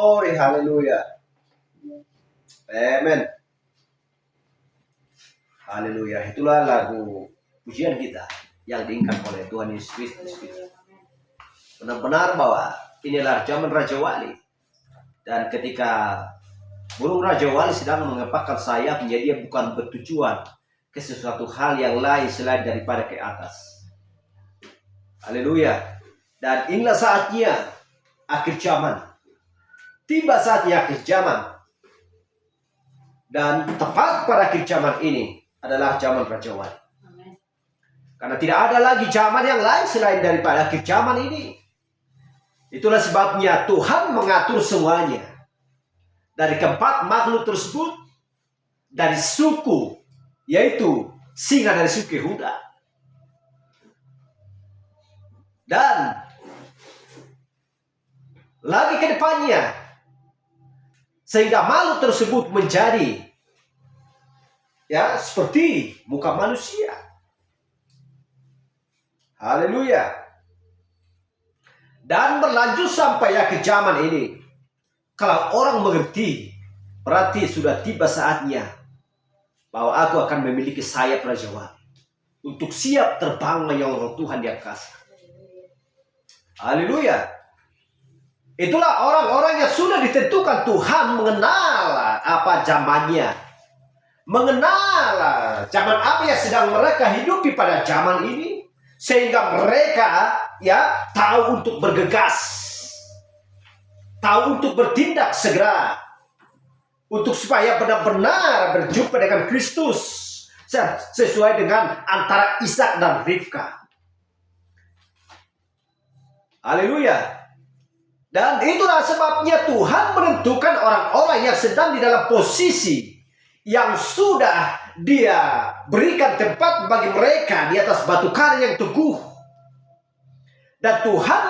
Glory, haleluya. Amen. Haleluya. Itulah lagu pujian kita yang diinginkan oleh Tuhan Yesus Kristus. Benar-benar bahwa inilah zaman Raja Wali. Dan ketika burung Raja Wali sedang mengepakkan sayapnya, dia bukan bertujuan ke sesuatu hal yang lain selain daripada ke atas. Haleluya. Dan inilah saatnya akhir zaman. Tiba saatnya akhir zaman. Dan tepat pada akhir zaman ini adalah zaman Raja Wali. Karena tidak ada lagi zaman yang lain selain daripada akhir zaman ini. Itulah sebabnya Tuhan mengatur semuanya. Dari keempat makhluk tersebut, dari suku, yaitu singa dari suku Yehuda. Dan lagi ke depannya, sehingga makhluk tersebut menjadi seperti muka manusia. Haleluya. Dan berlanjut sampai akhir zaman ini. Kalau orang mengerti, berarti sudah tiba saatnya bahwa aku akan memiliki sayap Raja Wali untuk siap terbang menyolong Tuhan di angkasa. Haleluya. Itulah orang-orang yang sudah ditentukan Tuhan mengenal apa zamannya. Mengenal zaman apa yang sedang mereka hidupi pada zaman ini. Sehingga mereka tahu untuk bergegas. Tahu untuk bertindak segera. Untuk supaya benar-benar berjumpa dengan Kristus. Sesuai dengan antara Ishak dan Ribka. Haleluya. Dan itulah sebabnya Tuhan menentukan orang-orang yang sedang di dalam posisi yang sudah Dia berikan tempat bagi mereka di atas batu karang yang teguh. Dan Tuhan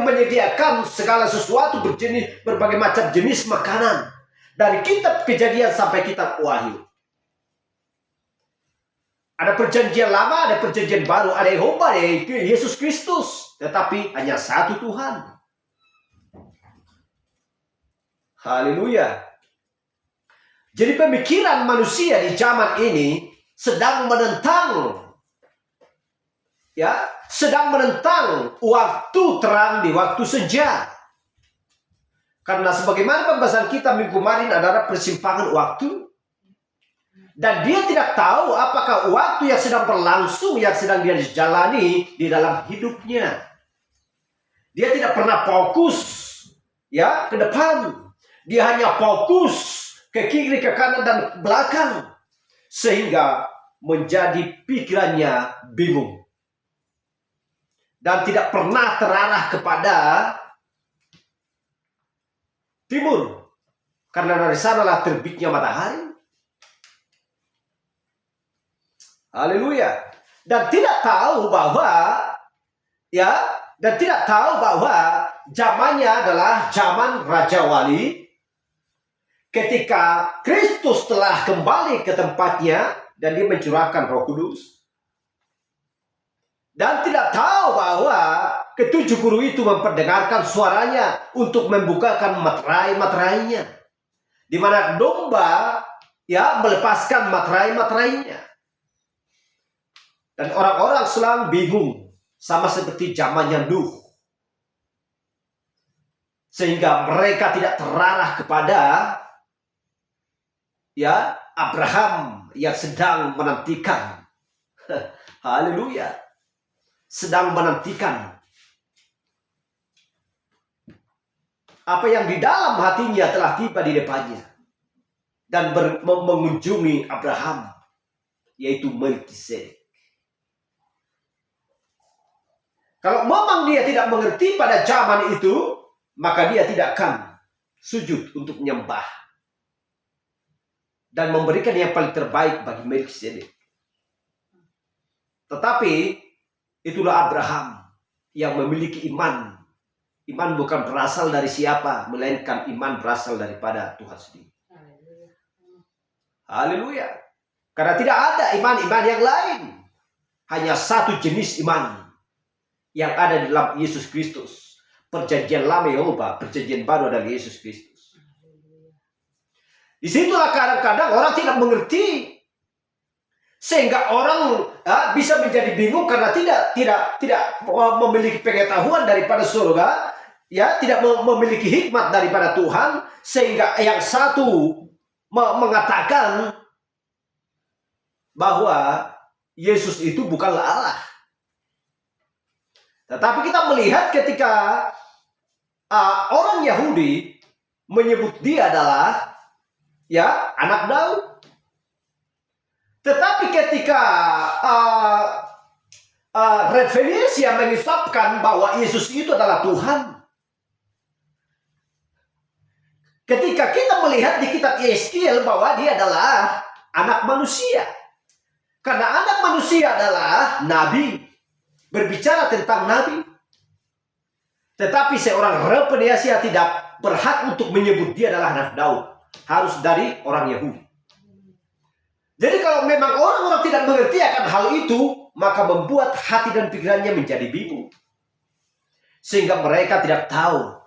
menyediakan segala sesuatu berbagai macam jenis makanan. Dari kitab Kejadian sampai kitab Wahyu. Ada perjanjian lama, ada perjanjian baru, ada Yehova, ada Yesus Kristus. Tetapi hanya satu Tuhan. Haleluya. Jadi pemikiran manusia di zaman ini sedang menentang waktu terang di waktu senja. Karena sebagaimana pembahasan kita minggu kemarin adalah persimpangan waktu. Dan dia tidak tahu apakah waktu yang sedang berlangsung, yang sedang dia jalani di dalam hidupnya. Dia tidak pernah fokus ke depan. Dia hanya fokus ke kiri, ke kanan, dan ke belakang. Sehingga menjadi pikirannya bingung. Dan tidak pernah terarah kepada timur. Karena dari sanalah terbitnya matahari. Haleluya. Dan tidak tahu bahwa zamannya adalah zaman Raja Wali. Ketika Kristus telah kembali ke tempatnya dan Dia mencurahkan Roh Kudus. Dan tidak tahu bahwa ketujuh guru itu memperdengarkan suaranya untuk membukakan materai-materainya. Di mana domba melepaskan materai-materainya. Dan orang-orang selalu bingung sama seperti zamannya Nuh. Sehingga mereka tidak terarah kepada Abraham yang sedang menantikan. Haleluya. Sedang menantikan apa yang di dalam hatinya telah tiba di depannya. Dan mengunjungi Abraham. Yaitu Melkisedek. Kalau memang dia tidak mengerti pada zaman itu, maka dia tidak akan sujud untuk menyembah. Dan memberikan yang paling terbaik bagi Melkisedek. Tetapi itulah Abraham yang memiliki iman. Iman bukan berasal dari siapa, melainkan iman berasal daripada Tuhan sendiri. Haleluya. Karena tidak ada iman-iman yang lain. Hanya satu jenis iman yang ada di dalam Yesus Kristus. Perjanjian lama Yehova, perjanjian baru adalah Yesus Kristus. Disitulah kadang-kadang orang tidak mengerti, sehingga orang bisa menjadi bingung karena tidak memiliki pengetahuan daripada surga, ya, tidak memiliki hikmat daripada Tuhan, sehingga yang satu mengatakan bahwa Yesus itu bukanlah Allah. Tetapi kita melihat ketika orang Yahudi menyebut dia adalah, ya, anak Daud. Tetapi ketika Revelasi yang mengisapkan bahwa Yesus itu adalah Tuhan, ketika kita melihat di kitab Yeskiel bahwa dia adalah anak manusia, karena anak manusia adalah nabi, berbicara tentang nabi. Tetapi seorang Revelasi tidak berhak untuk menyebut dia adalah anak Daud, harus dari orang Yahudi. Jadi kalau memang orang-orang tidak mengerti akan hal itu, maka membuat hati dan pikirannya menjadi bingung. Sehingga mereka tidak tahu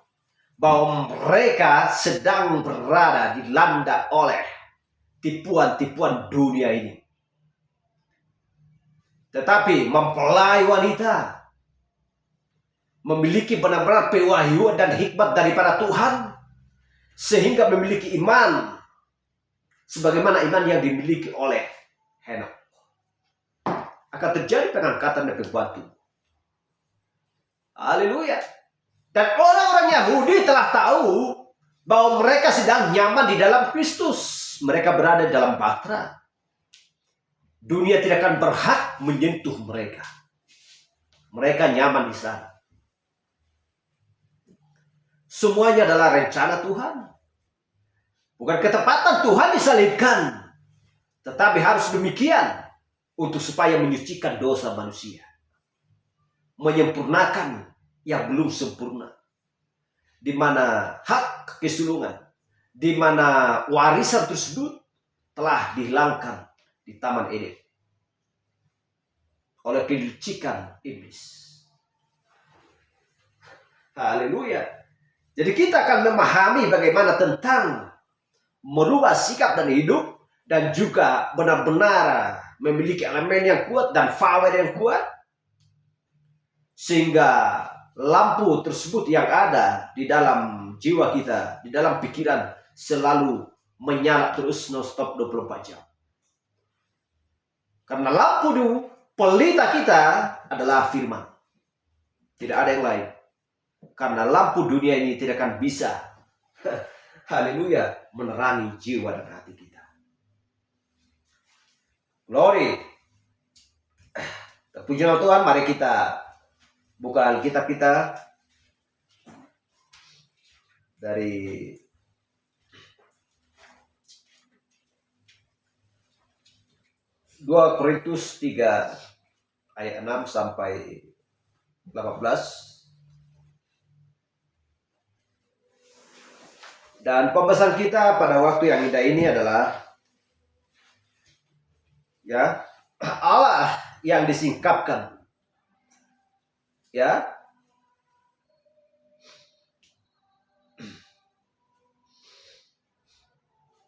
bahwa mereka sedang berada dilanda oleh tipuan-tipuan dunia ini. Tetapi mempelai wanita memiliki benar-benar pewahyuan dan hikmat daripada Tuhan, sehingga memiliki iman sebagaimana iman yang dimiliki oleh Henok. Akan terjadi pengangkatan dan pembatu. Haleluya. Dan orang-orang Yahudi telah tahu bahwa mereka sedang nyaman di dalam Kristus. Mereka berada dalam bahtera. Dunia tidak akan berhak menyentuh mereka. Mereka nyaman di sana. Semuanya adalah rencana Tuhan. Bukan ketepatan Tuhan disalibkan, tetapi harus demikian untuk supaya menyucikan dosa manusia, menyempurnakan yang belum sempurna, di mana hak kesulungan, di mana warisan tersebut telah dihilangkan di Taman Eden oleh kelicikan iblis. Haleluya. Jadi kita akan memahami bagaimana tentang merubah sikap dan hidup, dan juga benar-benar memiliki elemen yang kuat dan power yang kuat, sehingga lampu tersebut yang ada di dalam jiwa kita, di dalam pikiran, selalu menyala terus non-stop 24 jam. Karena lampu pelita kita adalah firman, tidak ada yang lain. Karena lampu dunia ini tidak akan bisa haleluya, menerangi jiwa dan hati kita. Glory. Terpuji nama Tuhan, mari kita buka Alkitab kita dari Korintus 3 ayat 6 sampai 18. Dan pembahasan kita pada waktu yang indah ini adalah, ya, Allah yang disingkapkan. Ya.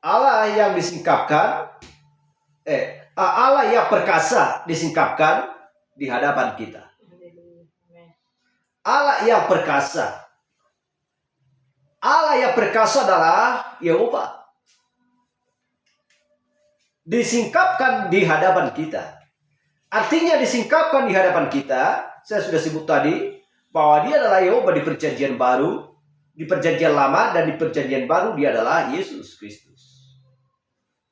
Allah yang disingkapkan, Allah yang perkasa disingkapkan di hadapan kita. Allah yang perkasa. Allah yang perkasa adalah Yehova. Disingkapkan di hadapan kita. Artinya disingkapkan di hadapan kita, saya sudah sebut tadi, bahwa dia adalah Yehova di perjanjian baru, di perjanjian lama, dan di perjanjian baru dia adalah Yesus Kristus.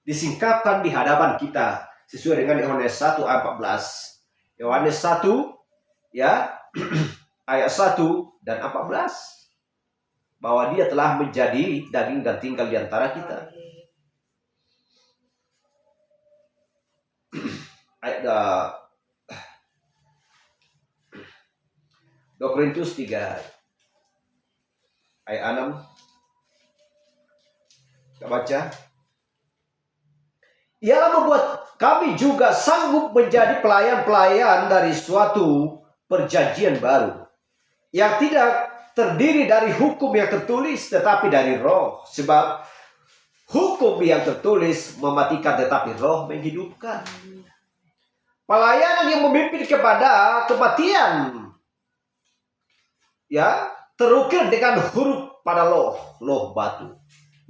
Disingkapkan di hadapan kita, sesuai dengan Yohanes 1 ayat 14. Yohanes 1, ya, ayat 1 dan 14. Bahwa dia telah menjadi daging dan tinggal di antara kita. Ayat 2 Korintus 3 ayat 6. Kita baca. Ia membuat kami juga sanggup menjadi pelayan-pelayan dari suatu perjanjian baru, yang tidak terdiri dari hukum yang tertulis, tetapi dari roh. Sebab Hukum yang tertulis mematikan tetapi roh menghidupkan. Pelayanan yang memimpin kepada kematian, ya, terukir dengan huruf pada loh batu.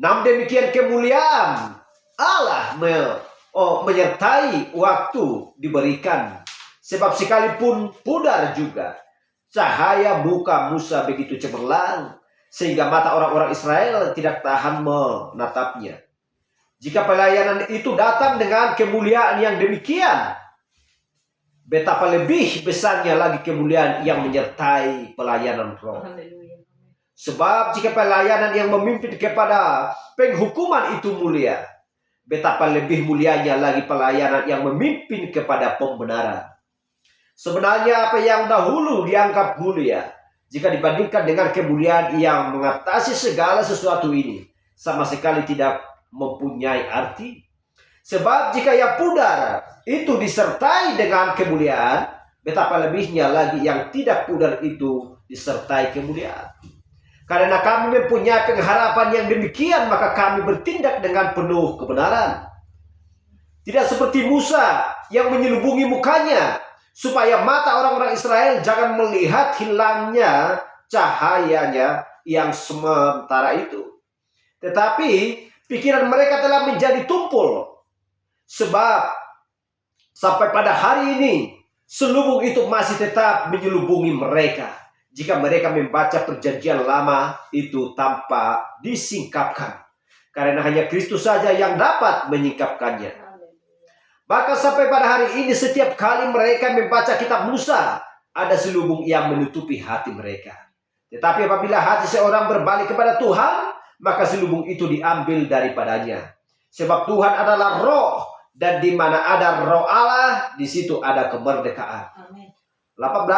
Namun demikian kemuliaan Allah menyertai waktu diberikan. Sebab sekalipun pudar juga, cahaya muka Musa begitu cemerlang, sehingga mata orang-orang Israel tidak tahan menatapnya. Jika pelayanan itu datang dengan kemuliaan yang demikian, betapa lebih besarnya lagi kemuliaan yang menyertai pelayanan roh. Sebab jika pelayanan yang memimpin kepada penghukuman itu mulia, betapa lebih mulianya lagi pelayanan yang memimpin kepada pembenaran. Sebenarnya apa yang dahulu dianggap mulia, jika dibandingkan dengan kemuliaan yang mengatasi segala sesuatu ini, sama sekali tidak mempunyai arti. Sebab jika yang pudar itu disertai dengan kemuliaan, betapa lebihnya lagi yang tidak pudar itu disertai kemuliaan. Karena kami mempunyai pengharapan yang demikian, maka kami bertindak dengan penuh kebenaran. Tidak seperti Musa yang menyelubungi mukanya, supaya mata orang-orang Israel jangan melihat hilangnya cahayanya yang sementara itu. Tetapi pikiran mereka telah menjadi tumpul. Sebab sampai pada hari ini selubung itu masih tetap menyelubungi mereka, jika mereka membaca perjanjian lama itu tanpa disingkapkan. Karena hanya Kristus saja yang dapat menyingkapkannya. Maka sampai pada hari ini setiap kali mereka membaca kitab Musa, ada selubung yang menutupi hati mereka. Tetapi apabila hati seorang berbalik kepada Tuhan, maka selubung itu diambil daripadanya. Sebab Tuhan adalah roh, dan di mana ada roh Allah, di situ ada kemerdekaan. Amin. 18.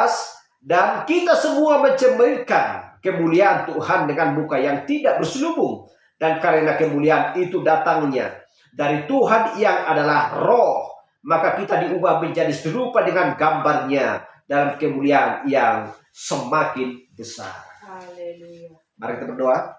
Dan kita semua mencerminkan kemuliaan Tuhan dengan muka yang tidak berselubung. Dan karena kemuliaan itu datangnya dari Tuhan yang adalah roh, maka kita diubah menjadi serupa dengan gambarnya dalam kemuliaan yang semakin besar. Haleluya. Mari kita berdoa.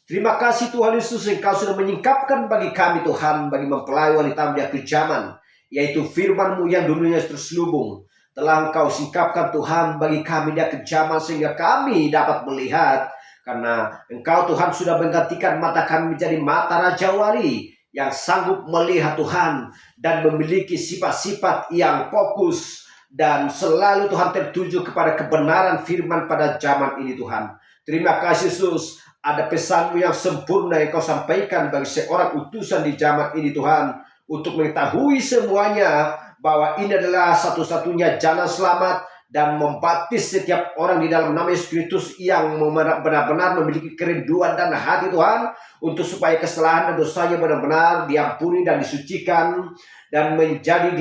Terima kasih Tuhan Yesus, Engkau sudah menyingkapkan bagi kami Tuhan, bagi mempelai wanita di akhir zaman, yaitu firman-Mu yang dulunya terselubung. Telah Engkau singkapkan Tuhan bagi kami di akhir zaman, sehingga kami dapat melihat. Karena Engkau Tuhan sudah menggantikan mata kami menjadi mata rajawali, yang sanggup melihat Tuhan, dan memiliki sifat-sifat yang fokus, dan selalu Tuhan tertuju kepada kebenaran firman pada zaman ini Tuhan. Terima kasih Yesus. Ada pesan-Mu yang sempurna yang Kau sampaikan bagi seorang utusan di zaman ini Tuhan, untuk mengetahui semuanya bahwa ini adalah satu-satunya jalan selamat, dan membaptis setiap orang di dalam nama Yesus Kristus yang benar-benar memiliki kerinduan dan hati Tuhan, untuk supaya kesalahan dan dosanya benar-benar diampuni dan disucikan, dan menjadi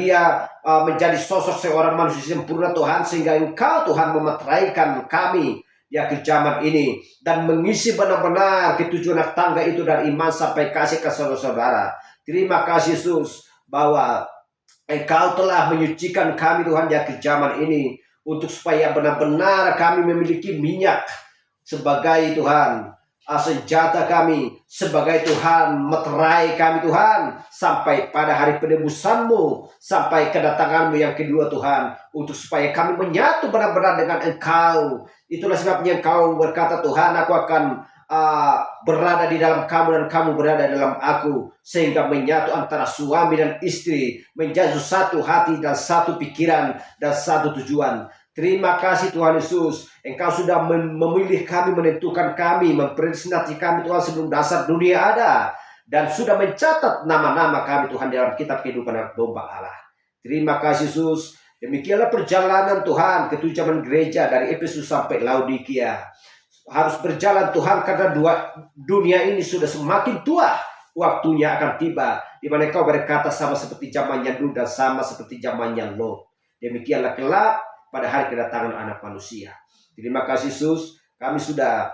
menjadi sosok seorang manusia sempurna Tuhan, sehingga Engkau Tuhan memeteraikan kami di akhir zaman ini, dan mengisi benar-benar ketujuan tangga itu dari iman sampai kasih ke saudara-saudara. Terima kasih Yesus, bahwa Engkau telah menyucikan kami Tuhan di akhir zaman ini, untuk supaya benar-benar kami memiliki minyak sebagai Tuhan senjata kami, sebagai Tuhan meterai kami Tuhan, sampai pada hari penebusan-Mu, sampai kedatangan-Mu yang kedua Tuhan, untuk supaya kami menyatu benar-benar dengan Engkau. Itulah sebabnya Engkau berkata, Tuhan, aku akan berada di dalam kamu dan kamu berada dalam aku, sehingga menyatu antara suami dan istri, menjadi satu hati dan satu pikiran dan satu tujuan. Terima kasih Tuhan Yesus, Engkau sudah memilih kami, menentukan kami, mempredestinasi kami Tuhan sebelum dasar dunia ada, dan sudah mencatat nama-nama kami Tuhan dalam kitab kehidupan anak domba Allah. Terima kasih Yesus. Demikianlah perjalanan Tuhan ketujuan gereja dari Efesus sampai Laodikia. Harus berjalan Tuhan, karena dunia ini sudah semakin tua, waktunya akan tiba, di mana Engkau berkata sama seperti zamannya Nuh dan sama seperti zamannya Lot. Demikianlah kelak pada hari kedatangan anak manusia. Terima kasih Yesus, kami sudah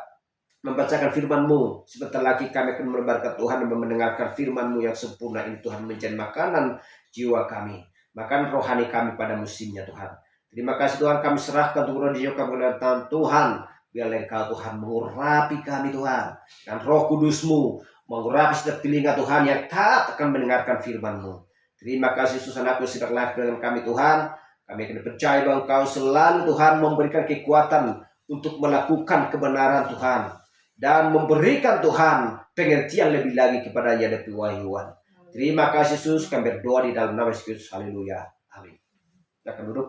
membacakan firman-Mu. Sebentar lagi kami akan menebarkan Tuhan dan mendengarkan firman-Mu yang sempurna ini Tuhan, menjadi makanan jiwa kami, makan rohani kami pada musimnya Tuhan. Terima kasih Tuhan, kami serahkan untuk roh jiwa kami dalam Tuhan. Biarlah Engkau Tuhan mengurapi kami Tuhan, dan Roh Kudus-Mu mengurapi setiap telinga Tuhan yang taat akan mendengarkan firman-Mu. Terima kasih Yesus, anakku sedang live dengan kami Tuhan. Kami akan percaya bahwa Engkau selalu Tuhan memberikan kekuatan untuk melakukan kebenaran Tuhan. Dan memberikan Tuhan pengertian lebih lagi kepada yang ada wahyuan. Terima kasih Yesus, kami berdoa di dalam nama Yesus. Haleluya. Amin. Silakan duduk.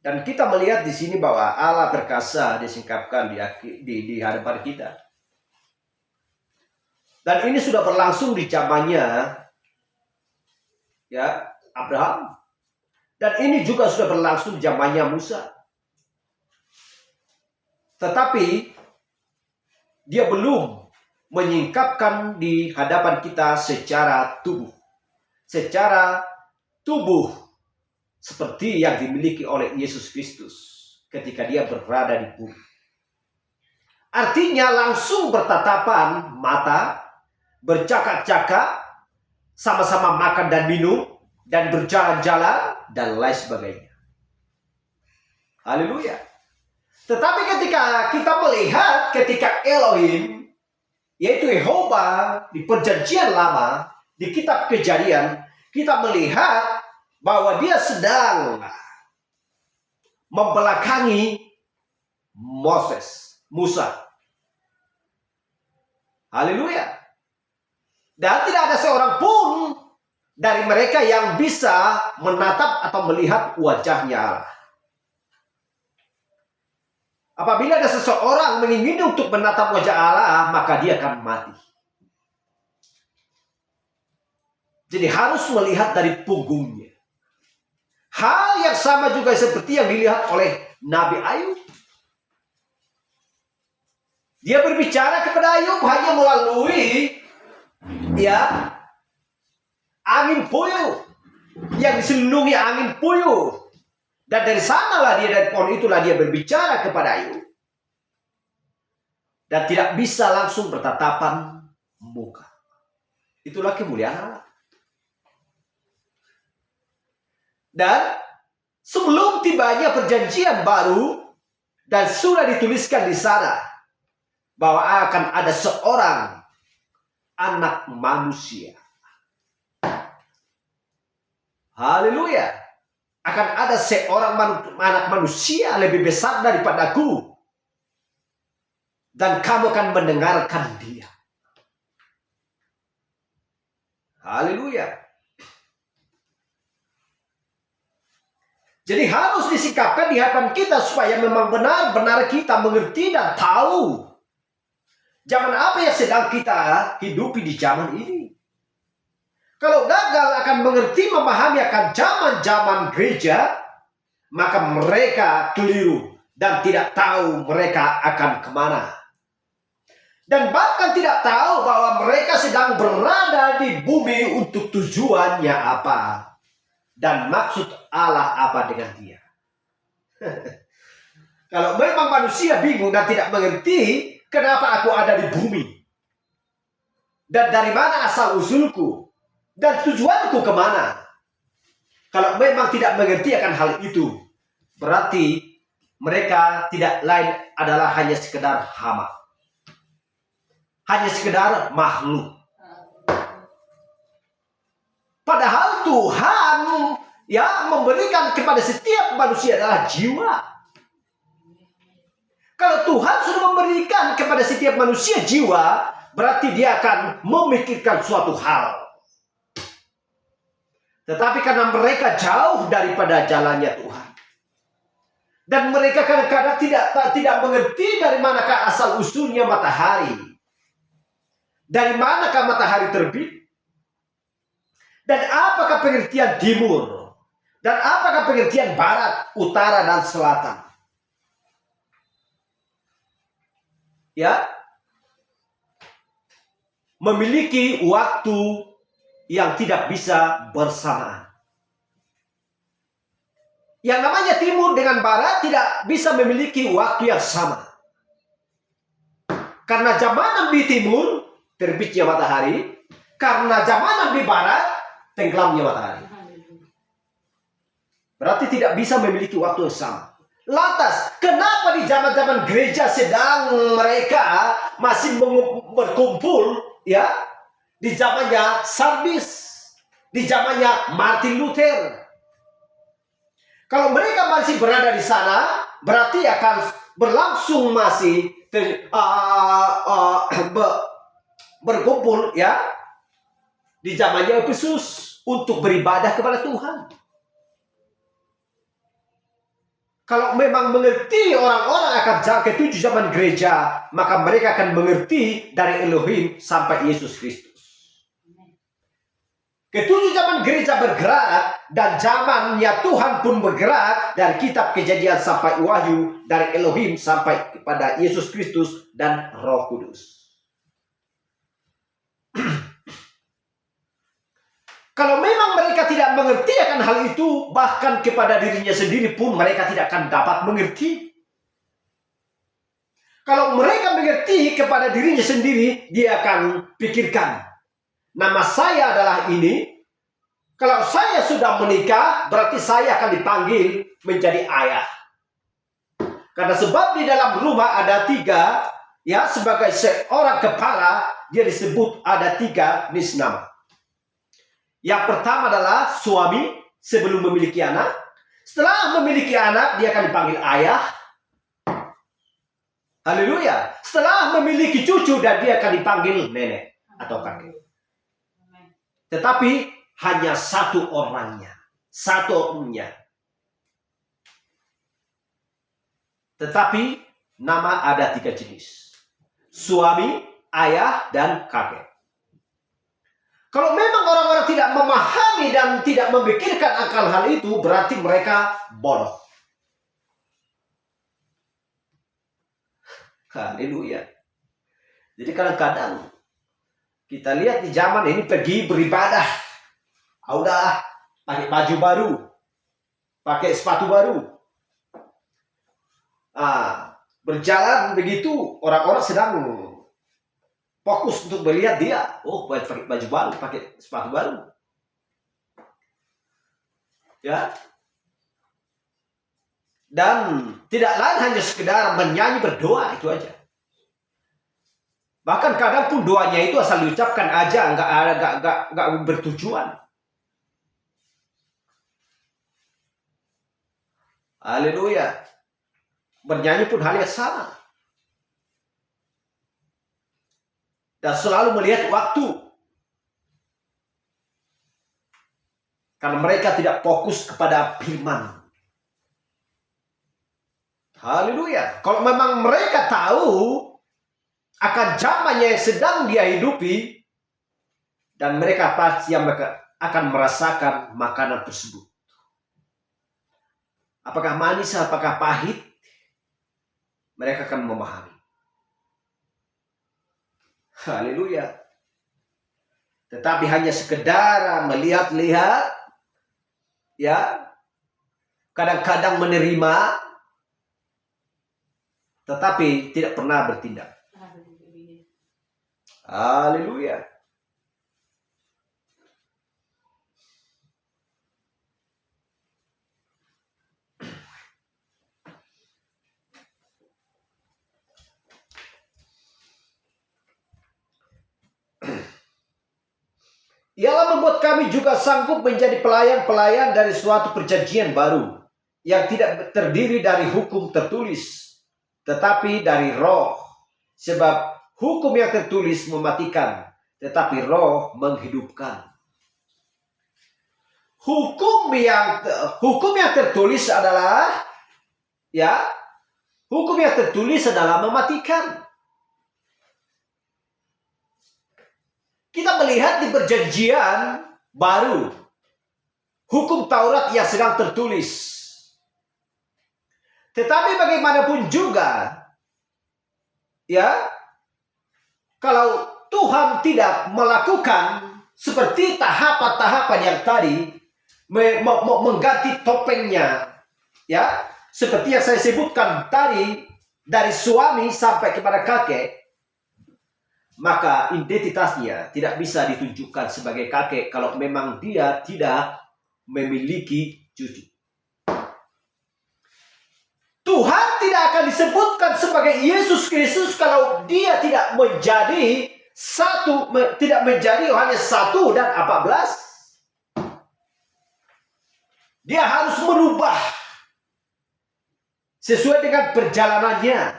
Dan kita melihat di sini bahwa Allah perkasa disingkapkan di hadapan kita. Dan ini sudah berlangsung di zamannya ya Abraham. Dan ini juga sudah berlangsung di zamannya Musa. Tetapi dia belum menyingkapkan di hadapan kita secara tubuh. Secara tubuh seperti yang dimiliki oleh Yesus Kristus ketika dia berada di bumi. Artinya langsung bertatapan mata, bercakap-cakap, sama-sama makan dan minum, dan berjalan-jalan, dan lain sebagainya. Haleluya. Tetapi ketika kita melihat ketika Elohim, yaitu Yehova di perjanjian lama, di kitab Kejadian, kita melihat bahwa dia sedang membelakangi Musa. Haleluya. Dan tidak ada seorang pun dari mereka yang bisa menatap atau melihat wajahnya Allah. Apabila ada seseorang mengingini untuk menatap wajah Allah, maka dia akan mati. Jadi harus melihat dari punggungnya. Hal yang sama juga seperti yang dilihat oleh Nabi Ayub. Dia berbicara kepada Ayub hanya melalui angin puyuh yang diselunungi angin puyuh. Dan dari sanalah dia, dari pohon itulah dia berbicara kepada Ayub. Dan tidak bisa langsung bertatapan muka. Itulah kemuliaan Allah. Dan sebelum tibanya perjanjian baru, dan sudah dituliskan di sana bahwa akan ada seorang anak manusia. Haleluya. Akan ada seorang anak manusia lebih besar daripadaku. Dan kamu akan mendengarkan dia. Haleluya. Jadi harus disikapkan di hadapan kita supaya memang benar-benar kita mengerti dan tahu zaman apa yang sedang kita hidupi di zaman ini. Kalau gagal akan mengerti, memahami akan zaman-zaman gereja, maka mereka keliru dan tidak tahu mereka akan kemana. Dan bahkan tidak tahu bahwa mereka sedang berada di bumi untuk tujuannya apa. Dan maksud Allah apa dengan dia. Kalau memang manusia bingung dan tidak mengerti kenapa aku ada di bumi. Dan dari mana asal usulku. Dan tujuanku kemana. Kalau memang tidak mengerti akan hal itu. Berarti mereka tidak lain adalah hanya sekedar hama. Hanya sekedar makhluk. Padahal Tuhan memberikan kepada setiap manusia adalah jiwa. Kalau Tuhan sudah memberikan kepada setiap manusia jiwa, berarti dia akan memikirkan suatu hal. Tetapi karena mereka jauh daripada jalannya Tuhan. Dan mereka kadang-kadang tidak mengerti dari manakah asal usulnya matahari. Dari manakah matahari terbit. Dan apakah pengertian timur? Dan apakah pengertian barat, utara, dan selatan? Ya, memiliki waktu yang tidak bisa bersamaan. Yang namanya timur dengan barat tidak bisa memiliki waktu yang sama. Karena zaman di timur terbitnya matahari, Karena zaman Nabi Barat, tenggelamnya matahari. Berarti tidak bisa memiliki waktu yang sama. Lantas, kenapa di zaman-zaman gereja sedang mereka masih berkumpul, ya, di zamannya Sardis, di zamannya Martin Luther? Kalau mereka masih berada di sana, berarti akan berlangsung masih berkumpul, ya, di zamannya Efesus untuk beribadah kepada Tuhan. Kalau memang mengerti orang-orang akan ketujuh zaman gereja, maka mereka akan mengerti dari Elohim sampai Yesus Kristus. Ketujuh zaman gereja bergerak, dan zamannya Tuhan pun bergerak dari kitab Kejadian sampai Wahyu, dari Elohim sampai kepada Yesus Kristus dan Roh Kudus. Kalau memang mereka tidak mengerti akan hal itu, bahkan kepada dirinya sendiri pun mereka tidak akan dapat mengerti. Kalau mereka mengerti kepada dirinya sendiri, dia akan pikirkan, nama saya adalah ini. Kalau saya sudah menikah, berarti saya akan dipanggil menjadi ayah. Karena sebab di dalam rumah ada 3, ya, sebagai seorang kepala, dia disebut ada 3 nisnama. Yang pertama adalah suami sebelum memiliki anak. Setelah memiliki anak, dia akan dipanggil ayah. Haleluya. Setelah memiliki cucu, dan dia akan dipanggil nenek atau kakek. Tetapi hanya satu orangnya, satu orangnya. Tetapi nama ada 3 jenis. Suami, ayah, dan kakek. Kalau memang orang-orang tidak memahami dan tidak memikirkan akan hal itu, berarti mereka bodoh. Haleluya. Jadi kadang-kadang kita lihat di zaman ini pergi beribadah, udah pakai baju baru, pakai sepatu baru. Berjalan begitu, orang-orang sedang fokus untuk melihat dia. Oh, pakai baju baru, pakai sepatu baru. Ya. Dan tidak lain hanya sekedar menyanyi berdoa, itu aja. Bahkan kadang pun doanya itu asal diucapkan aja, nggak bertujuan. Haleluya. Bernyanyi pun hal yang sama. Dan selalu melihat waktu. Karena mereka tidak fokus kepada firman. Haleluya. Kalau memang mereka tahu akan zamannya yang sedang dia hidupi, dan mereka pasti yang mereka akan merasakan makanan tersebut. Apakah manis, apakah pahit, mereka akan memahami. Haleluya. Tetapi hanya sekedar melihat-lihat, ya, kadang-kadang menerima, tetapi tidak pernah bertindak. Haleluya. Ialah membuat kami juga sanggup menjadi pelayan-pelayan dari suatu perjanjian baru, yang tidak terdiri dari hukum tertulis, tetapi dari roh. Sebab hukum yang tertulis mematikan, tetapi roh menghidupkan. Hukum yang tertulis adalah, ya, hukum yang tertulis adalah mematikan. Kita melihat di perjanjian baru, hukum Taurat yang sedang tertulis. Tetapi bagaimanapun juga, ya, kalau Tuhan tidak melakukan seperti tahapan-tahapan yang tadi, mengganti topengnya, ya, seperti yang saya sebutkan tadi, dari suami sampai kepada kakek, maka identitasnya tidak bisa ditunjukkan sebagai kakek kalau memang dia tidak memiliki cucu. Tuhan tidak akan disebutkan sebagai Yesus Kristus kalau dia tidak menjadi satu, tidak menjadi Yohanes 1 dan 14. Dia harus merubah sesuai dengan perjalanannya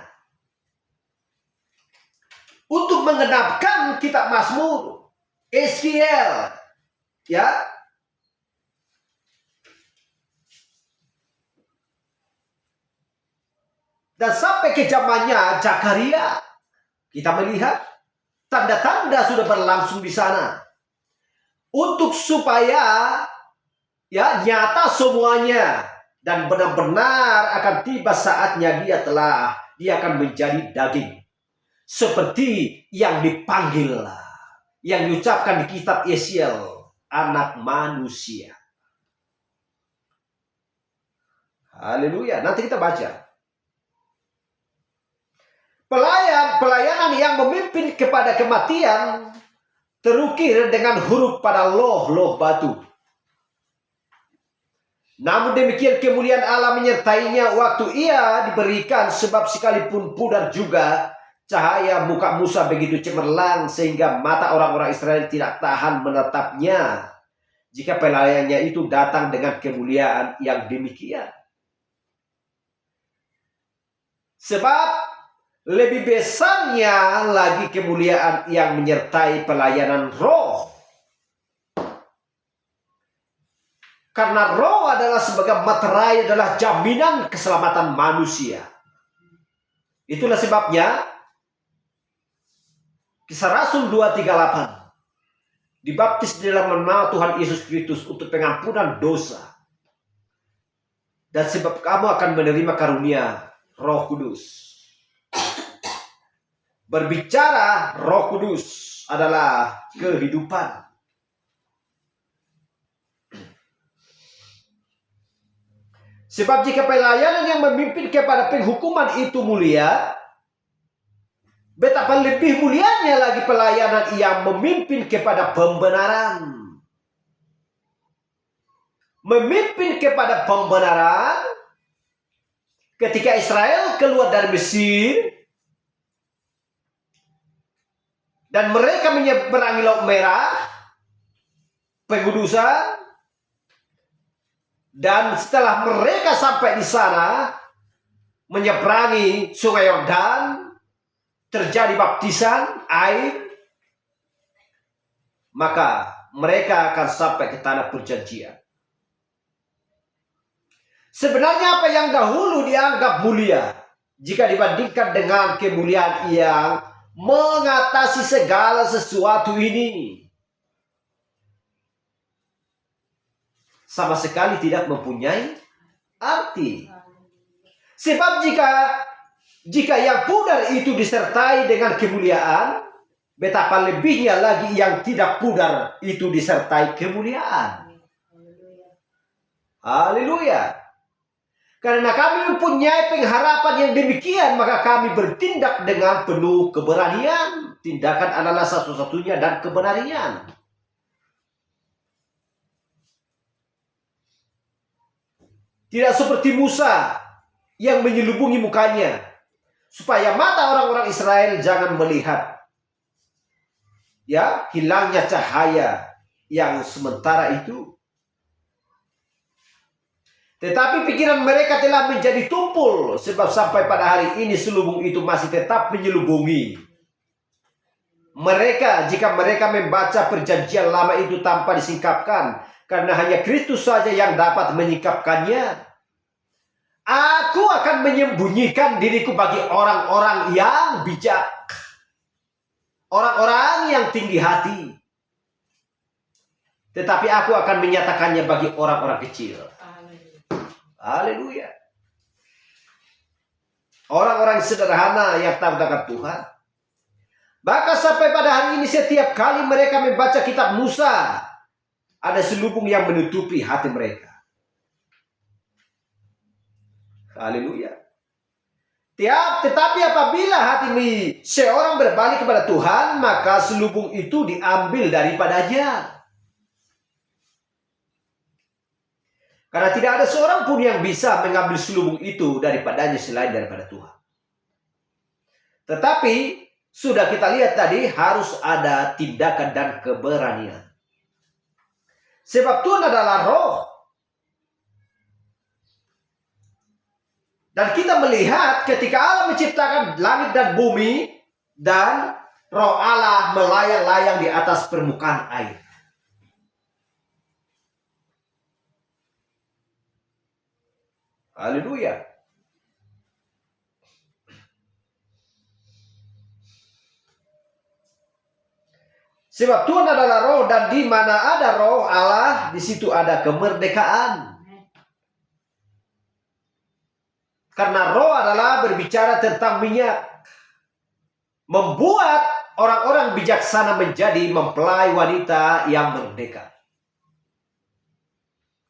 untuk mengenapkan kitab Mazmur, Eskiel, ya. Dan sampai ke zamannya Zakaria, kita melihat tanda-tanda sudah berlangsung di sana. Untuk supaya ya nyata semuanya dan benar-benar akan tiba saatnya dia akan menjadi daging. Seperti yang dipanggil, yang diucapkan di kitab Eskiel, anak manusia. Haleluya. Nanti kita baca. Pelayanan yang memimpin kepada kematian terukir dengan huruf pada loh batu. Namun demikian kemuliaan Allah menyertainya waktu ia diberikan, sebab sekalipun pudar juga cahaya muka Musa begitu cemerlang sehingga mata orang-orang Israel tidak tahan menatapnya jika pelayannya itu datang dengan kemuliaan yang demikian. Sebab lebih besarnya lagi kemuliaan yang menyertai pelayanan roh. Karena roh adalah sebagai materai, adalah jaminan keselamatan manusia. Itulah sebabnya Kisah Rasul 2:38 dibaptis dalam nama Tuhan Yesus Kristus untuk pengampunan dosa. Dan sebab kamu akan menerima karunia Roh Kudus. Berbicara Roh Kudus adalah kehidupan. Sebab jika pelayanan yang memimpin kepada penghukuman itu mulia, betapa lebih mulianya lagi pelayanan yang memimpin kepada pembenaran. Memimpin kepada pembenaran ketika Israel keluar dari Mesir dan mereka menyeberangi Laut Merah, pengudusan, dan setelah mereka sampai di sana menyeberangi Sungai Yordan, terjadi baptisan air, maka mereka akan sampai ke tanah perjanjian. Sebenarnya apa yang dahulu dianggap mulia, jika dibandingkan dengan kemuliaan yang mengatasi segala sesuatu ini, sama sekali tidak mempunyai arti. Sebab jika yang pudar itu disertai dengan kemuliaan, betapa lebihnya lagi yang tidak pudar itu disertai kemuliaan. Haleluya. Karena kami mempunyai pengharapan yang demikian, maka kami bertindak dengan penuh keberanian. Tindakan adalah satu-satunya dan keberanian. Tidak seperti Musa yang menyelubungi mukanya, supaya mata orang-orang Israel jangan melihat ya hilangnya cahaya yang sementara itu. Tetapi pikiran mereka telah menjadi tumpul, sebab sampai pada hari ini selubung itu masih tetap menyelubungi mereka jika mereka membaca perjanjian lama itu tanpa disingkapkan, karena hanya Kristus saja yang dapat menyingkapkannya. Aku akan menyembunyikan diriku bagi orang-orang yang bijak, orang-orang yang tinggi hati, tetapi aku akan menyatakannya bagi orang-orang kecil. Haleluya. Orang-orang sederhana yang takut akan Tuhan. Bahkan sampai pada hari ini setiap kali mereka membaca kitab Musa, ada selubung yang menutupi hati mereka. Haleluya. Tetapi apabila hati seorang berbalik kepada Tuhan, maka selubung itu diambil daripadanya. Karena tidak ada seorang pun yang bisa mengambil selubung itu daripadanya selain daripada Tuhan. Tetapi sudah kita lihat tadi, harus ada tindakan dan keberanian. Sebab Tuhan adalah roh. Dan kita melihat ketika Allah menciptakan langit dan bumi, dan roh Allah melayang-layang di atas permukaan air. Haleluya. Sebab Tuhan adalah roh, dan di mana ada roh Allah, di situ ada kemerdekaan. Karena roh adalah berbicara tentang minyak. Membuat orang-orang bijaksana menjadi mempelai wanita yang merdeka.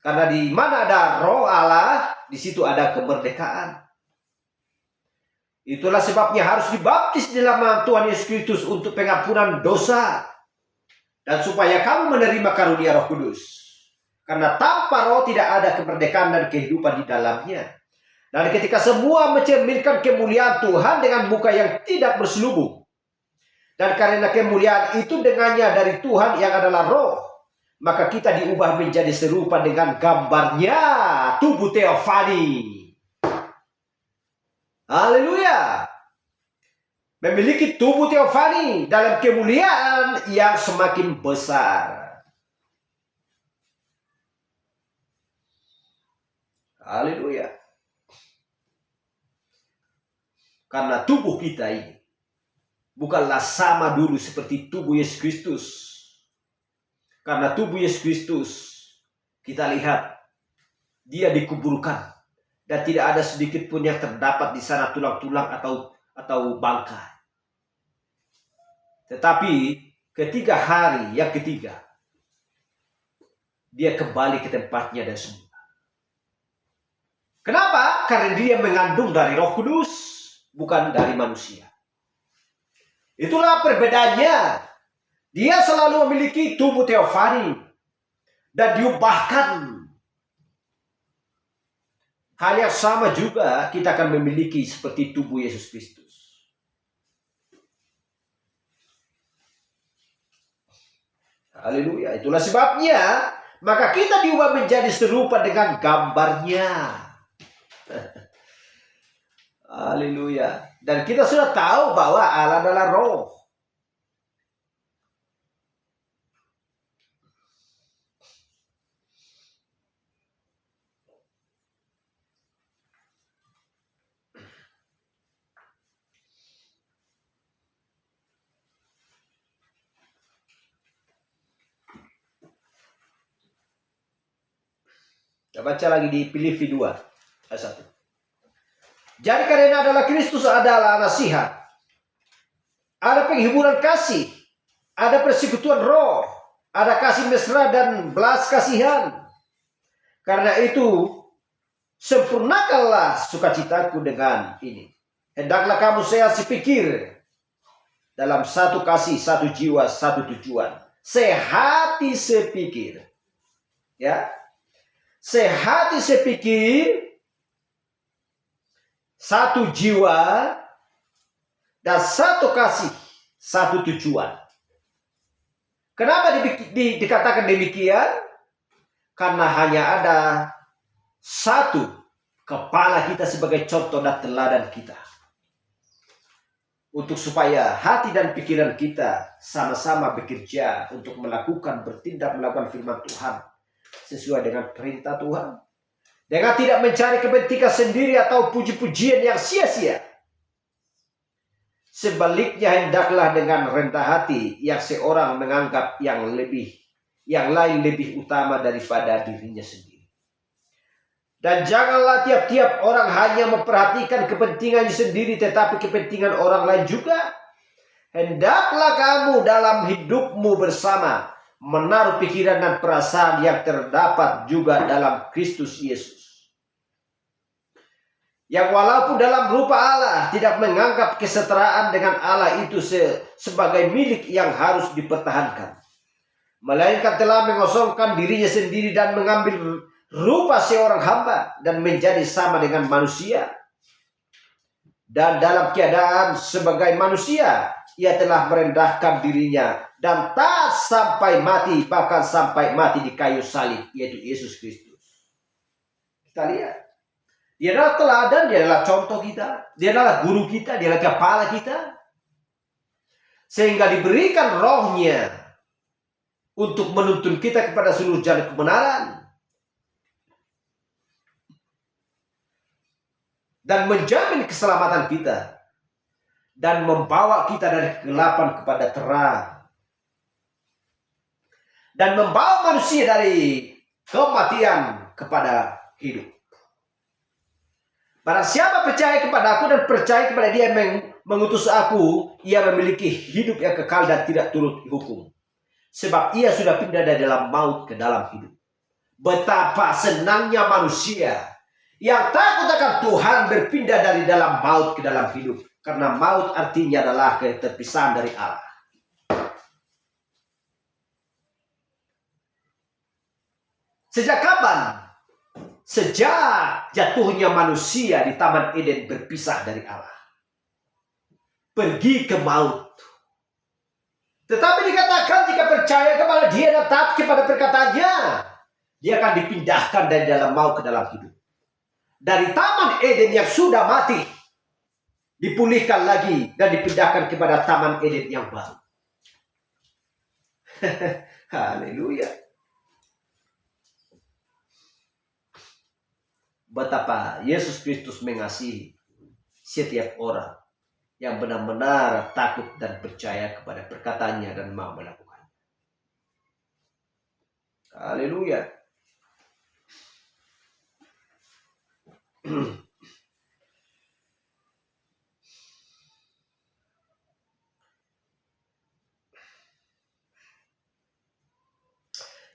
Karena di mana ada roh Allah, di situ ada kemerdekaan. Itulah sebabnya harus dibaptis di dalam Tuhan Yesus Kristus untuk pengampunan dosa. Dan supaya kamu menerima karunia Roh Kudus. Karena tanpa roh tidak ada kemerdekaan dan kehidupan di dalamnya. Dan ketika semua mencerminkan kemuliaan Tuhan dengan muka yang tidak berselubung. Dan karena kemuliaan itu dengannya dari Tuhan yang adalah roh, maka kita diubah menjadi serupa dengan gambarnya, tubuh teofani. Haleluya. Memiliki tubuh teofani dalam kemuliaan yang semakin besar. Haleluya. Karena tubuh kita ini bukanlah sama dulu seperti tubuh Yesus Kristus. Karena tubuh Yesus Kristus, kita lihat, dia dikuburkan. Dan tidak ada sedikit pun yang terdapat di sana tulang-tulang atau bangkai. Tetapi ketiga hari yang ketiga, dia kembali ke tempatnya dan sembuh. Kenapa? Karena dia mengandung dari Roh Kudus, bukan dari manusia. Itulah perbedaannya. Dia selalu memiliki tubuh teofani dan diubahkan. Hal yang sama juga kita akan memiliki seperti tubuh Yesus Kristus. Haleluya. Itulah sebabnya maka kita diubah menjadi serupa dengan gambarnya. Haleluya. Dan kita sudah tahu bahwa Allah adalah roh. Kita baca lagi di Filipi 2 ayat 1. Jadi karena adalah Kristus adalah nasihat, ada penghiburan kasih, ada persekutuan roh, ada kasih mesra dan belas kasihan. Karena itu sempurnakanlah sukacitaku dengan ini. Hendaklah kamu sehat sepikir, dalam satu kasih, satu jiwa, satu tujuan. Sehati sepikir. Ya. Sehati sepikir, satu jiwa, dan satu kasih, satu tujuan. Kenapa dikatakan demikian? Karena hanya ada satu kepala kita sebagai contoh dan teladan kita. Untuk supaya hati dan pikiran kita sama-sama bekerja untuk bertindak melakukan firman Tuhan sesuai dengan perintah Tuhan. Dengan tidak mencari kepentingan sendiri atau puji-pujian yang sia-sia. Sebaliknya hendaklah dengan rendah hati yang seorang menganggap yang lain lebih utama daripada dirinya sendiri. Dan janganlah tiap-tiap orang hanya memperhatikan kepentingannya sendiri, tetapi kepentingan orang lain juga. Hendaklah kamu dalam hidupmu bersama menaruh pikiran dan perasaan yang terdapat juga dalam Kristus Yesus, yang walaupun dalam rupa Allah tidak menganggap kesetaraan dengan Allah itu sebagai milik yang harus dipertahankan, melainkan telah mengosongkan dirinya sendiri dan mengambil rupa seorang hamba dan menjadi sama dengan manusia. Dan dalam keadaan sebagai manusia, ia telah merendahkan dirinya dan tak sampai mati, bahkan sampai mati di kayu salib, yaitu Yesus Kristus. Kita lihat, dia adalah teladan, dia adalah contoh kita, dia adalah guru kita, dia adalah kepala kita, sehingga diberikan rohnya untuk menuntun kita kepada seluruh jalan kebenaran dan menjamin keselamatan kita dan membawa kita dari kegelapan kepada terang dan membawa manusia dari kematian kepada hidup. Barang siapa percaya kepada aku dan percaya kepada dia yang mengutus aku, ia memiliki hidup yang kekal dan tidak turut dihukum. Sebab ia sudah pindah dari dalam maut ke dalam hidup. Betapa senangnya manusia yang takut akan Tuhan berpindah dari dalam maut ke dalam hidup. Karena maut artinya adalah keterpisahan dari Allah. Sejak kapan? Sejak jatuhnya manusia di Taman Eden berpisah dari Allah, pergi ke maut. Tetapi dikatakan jika percaya kepada dia dan taat kepada perkataannya, dia akan dipindahkan dari dalam maut ke dalam hidup. Dari Taman Eden yang sudah mati, dipulihkan lagi dan dipindahkan kepada Taman Eden yang baru. Haleluya. Betapa Yesus Kristus mengasihi setiap orang yang benar-benar takut dan percaya kepada perkataannya dan mau melakukannya. Haleluya.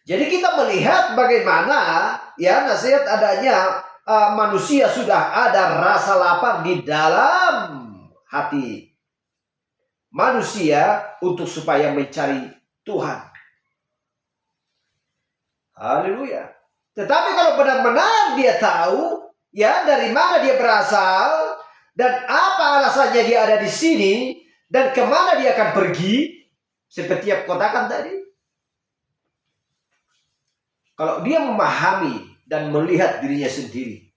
Jadi kita melihat bagaimana ya nasihat adanya manusia sudah ada rasa lapar di dalam hati manusia untuk supaya mencari Tuhan. Haleluya. Tetapi kalau benar-benar dia tahu ya dari mana dia berasal dan apa alasannya dia ada di sini dan kemana dia akan pergi, seperti yang katakan tadi. Kalau dia memahami dan melihat dirinya sendiri,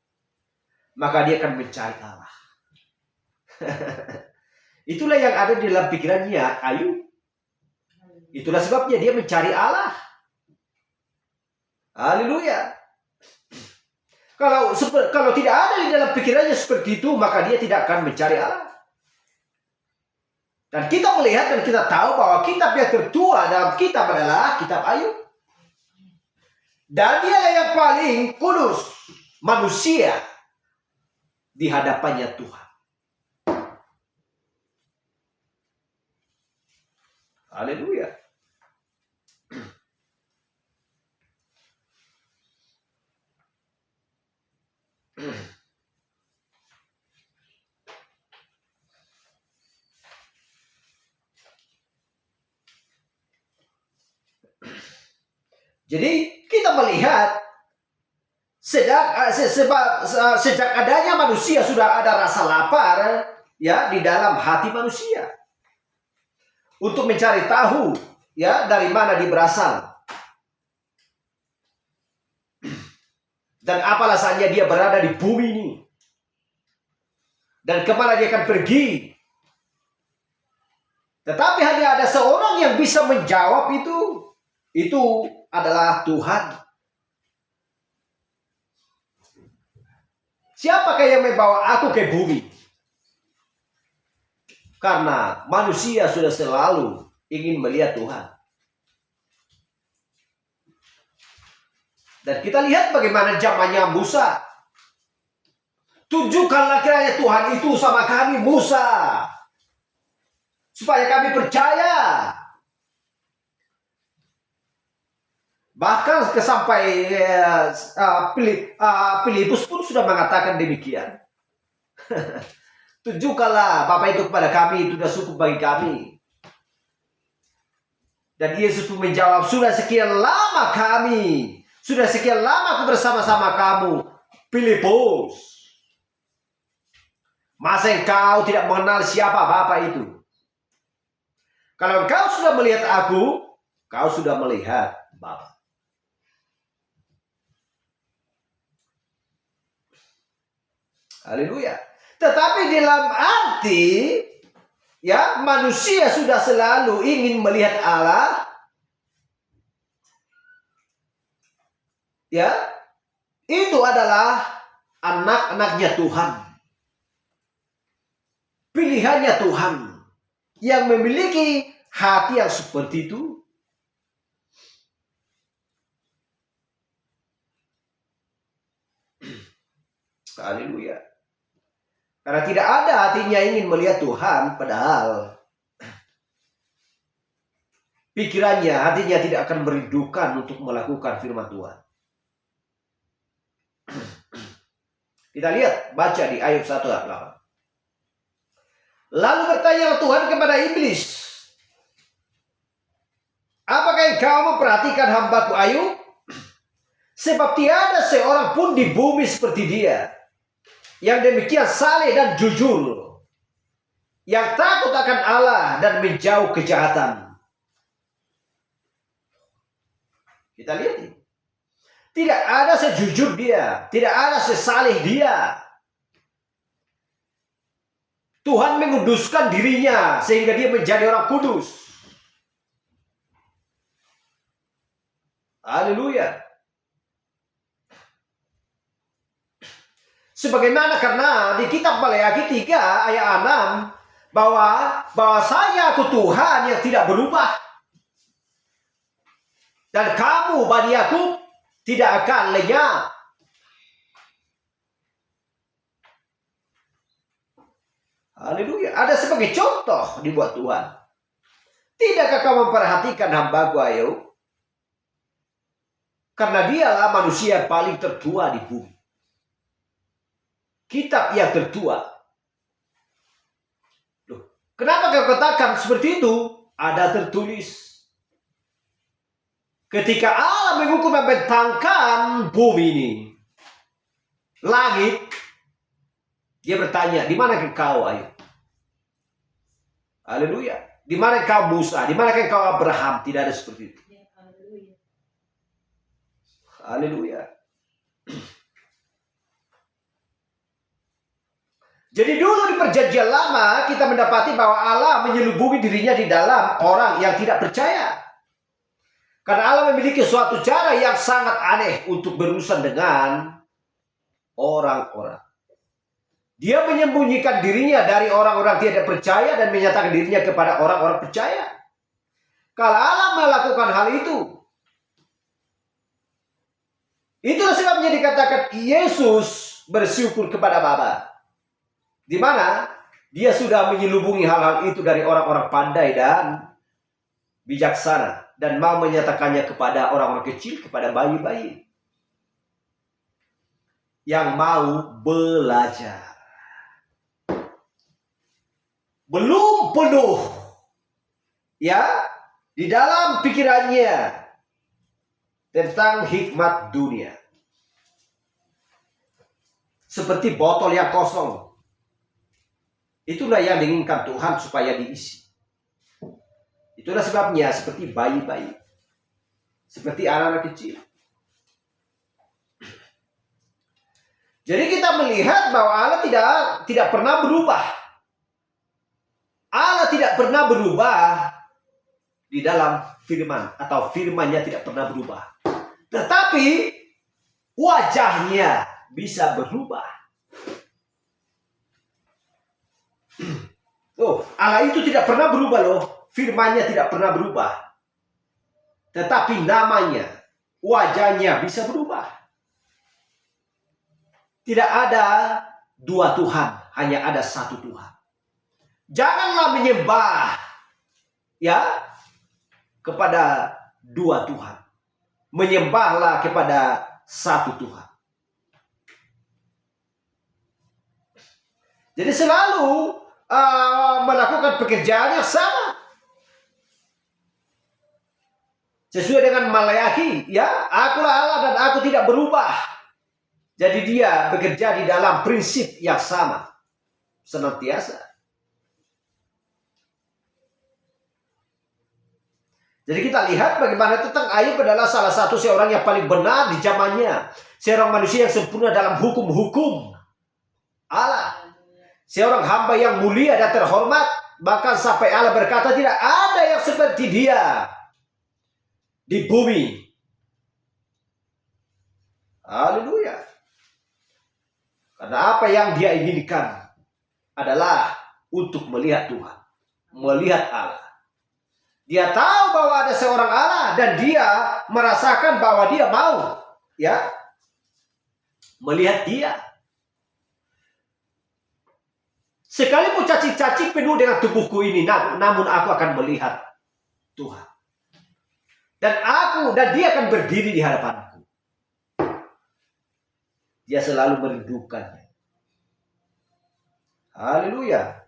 maka dia akan mencari Allah. Itulah yang ada di dalam pikirannya Ayub. Itulah sebabnya dia mencari Allah. Haleluya. Kalau tidak ada di dalam pikirannya seperti itu, maka dia tidak akan mencari Allah. Dan kita melihat dan kita tahu bahwa kitab yang tertua dalam kitab adalah kitab Ayub. Dan dialah yang paling kudus manusia di hadapannya Tuhan. Haleluya. Jadi kita melihat sejak adanya manusia sudah ada rasa lapar ya di dalam hati manusia untuk mencari tahu ya dari mana dia berasal dan apa alasannya dia berada di bumi ini dan kemana dia akan pergi. Tetapi hanya ada seorang yang bisa menjawab itu adalah Tuhan. Siapakah yang membawa aku ke bumi? Karena manusia sudah selalu ingin melihat Tuhan. Dan kita lihat bagaimana zamannya Musa. Tunjukkanlah kiranya Tuhan itu sama kami, Musa, supaya kami percaya. Bahkan sampai Filipus pun sudah mengatakan demikian. Tunjukkanlah Bapa itu kepada kami, itu sudah cukup bagi kami. Dan Yesus pun menjawab, sudah sekian lama aku bersama-sama kamu, Filipus. Masa engkau tidak mengenal siapa Bapa itu? Kalau engkau sudah melihat aku, kau sudah melihat Bapa. Haleluya. Tetapi dalam arti, ya, manusia sudah selalu ingin melihat Allah, ya, itu adalah anak-anaknya Tuhan, pilihannya Tuhan, yang memiliki hati yang seperti itu. Haleluya. Karena tidak ada hatinya ingin melihat Tuhan, padahal pikirannya, hatinya tidak akan merindukan untuk melakukan firman Tuhan. Kita lihat, baca di Ayub 1 ayat 8. Lalu bertanya Tuhan kepada iblis, apakah engkau memperhatikan hambaku Ayub? Sebab tiada seorang pun di bumi seperti dia, yang demikian saleh dan jujur, yang takut akan Allah dan menjauh kejahatan. Kita lihat ini. Tidak ada sejujur dia, tidak ada sesaleh dia. Tuhan menguduskan dirinya sehingga dia menjadi orang kudus. Haleluya. Sebagaimana karena di kitab Maleakhi 3 ayat 6 bahwasanya aku Tuhan yang tidak berubah, dan kamu Bani Yakub tidak akan lenyap. Haleluya. Ada sebagai contoh dibuat Tuhan. Tidakkah kau memperhatikan hambaku Ayub? Karena dialah manusia paling tertua di bumi. Kitab yang tertua. Loh, kenapa kau katakan seperti itu? Ada tertulis. Ketika Allah menghukum dan membentangkan bumi ini, langit, dia bertanya, di mana engkau Ayub? Haleluya. Di mana engkau Musa? Di mana engkau Abraham? Tidak ada seperti itu. Haleluya. Jadi dulu di perjanjian lama kita mendapati bahwa Allah menyelubungi dirinya di dalam orang yang tidak percaya. Karena Allah memiliki suatu cara yang sangat aneh untuk berurusan dengan orang-orang. Dia menyembunyikan dirinya dari orang-orang tidak percaya dan menyatakan dirinya kepada orang-orang percaya. Kalau Allah melakukan hal itulah sebabnya dikatakan Yesus bersyukur kepada Bapa. Di mana dia sudah menyelubungi hal-hal itu dari orang-orang pandai dan bijaksana, dan mau menyatakannya kepada orang-orang kecil, kepada bayi-bayi yang mau belajar. Belum penuh, ya, di dalam pikirannya tentang hikmat dunia. Seperti botol yang kosong. Itulah yang diinginkan Tuhan supaya diisi. Itulah sebabnya seperti bayi-bayi, seperti anak-anak kecil. Jadi kita melihat bahwa Allah tidak pernah berubah. Allah tidak pernah berubah di dalam firman, atau firman-Nya tidak pernah berubah. Tetapi wajahnya bisa berubah. Oh, Allah itu tidak pernah berubah loh. Firman-Nya tidak pernah berubah. Tetapi namanya, wajahnya bisa berubah. Tidak ada dua Tuhan, hanya ada satu Tuhan. Janganlah menyembah, ya, kepada dua Tuhan. Menyembahlah kepada satu Tuhan. Jadi selalu melakukan pekerjaan yang sama. Sesuai dengan Maleakhi, ya, akulah Allah dan aku tidak berubah. Jadi dia bekerja di dalam prinsip yang sama, senantiasa. Jadi kita lihat bagaimana tentang Ayub adalah salah satu seorang yang paling benar di zamannya. Seorang manusia yang sempurna dalam hukum-hukum Allah. Seorang hamba yang mulia dan terhormat. Bahkan sampai Allah berkata tidak ada yang seperti dia di bumi. Haleluya. Karena apa yang dia inginkan adalah untuk melihat Tuhan, melihat Allah. Dia tahu bahwa ada seorang Allah dan dia merasakan bahwa dia mau, ya, melihat dia. Sekalipun caci-caci penuh dengan tubuhku ini, namun aku akan melihat Tuhan. Dan dia akan berdiri di hadapanku. Dia selalu merindukannya. Haleluya.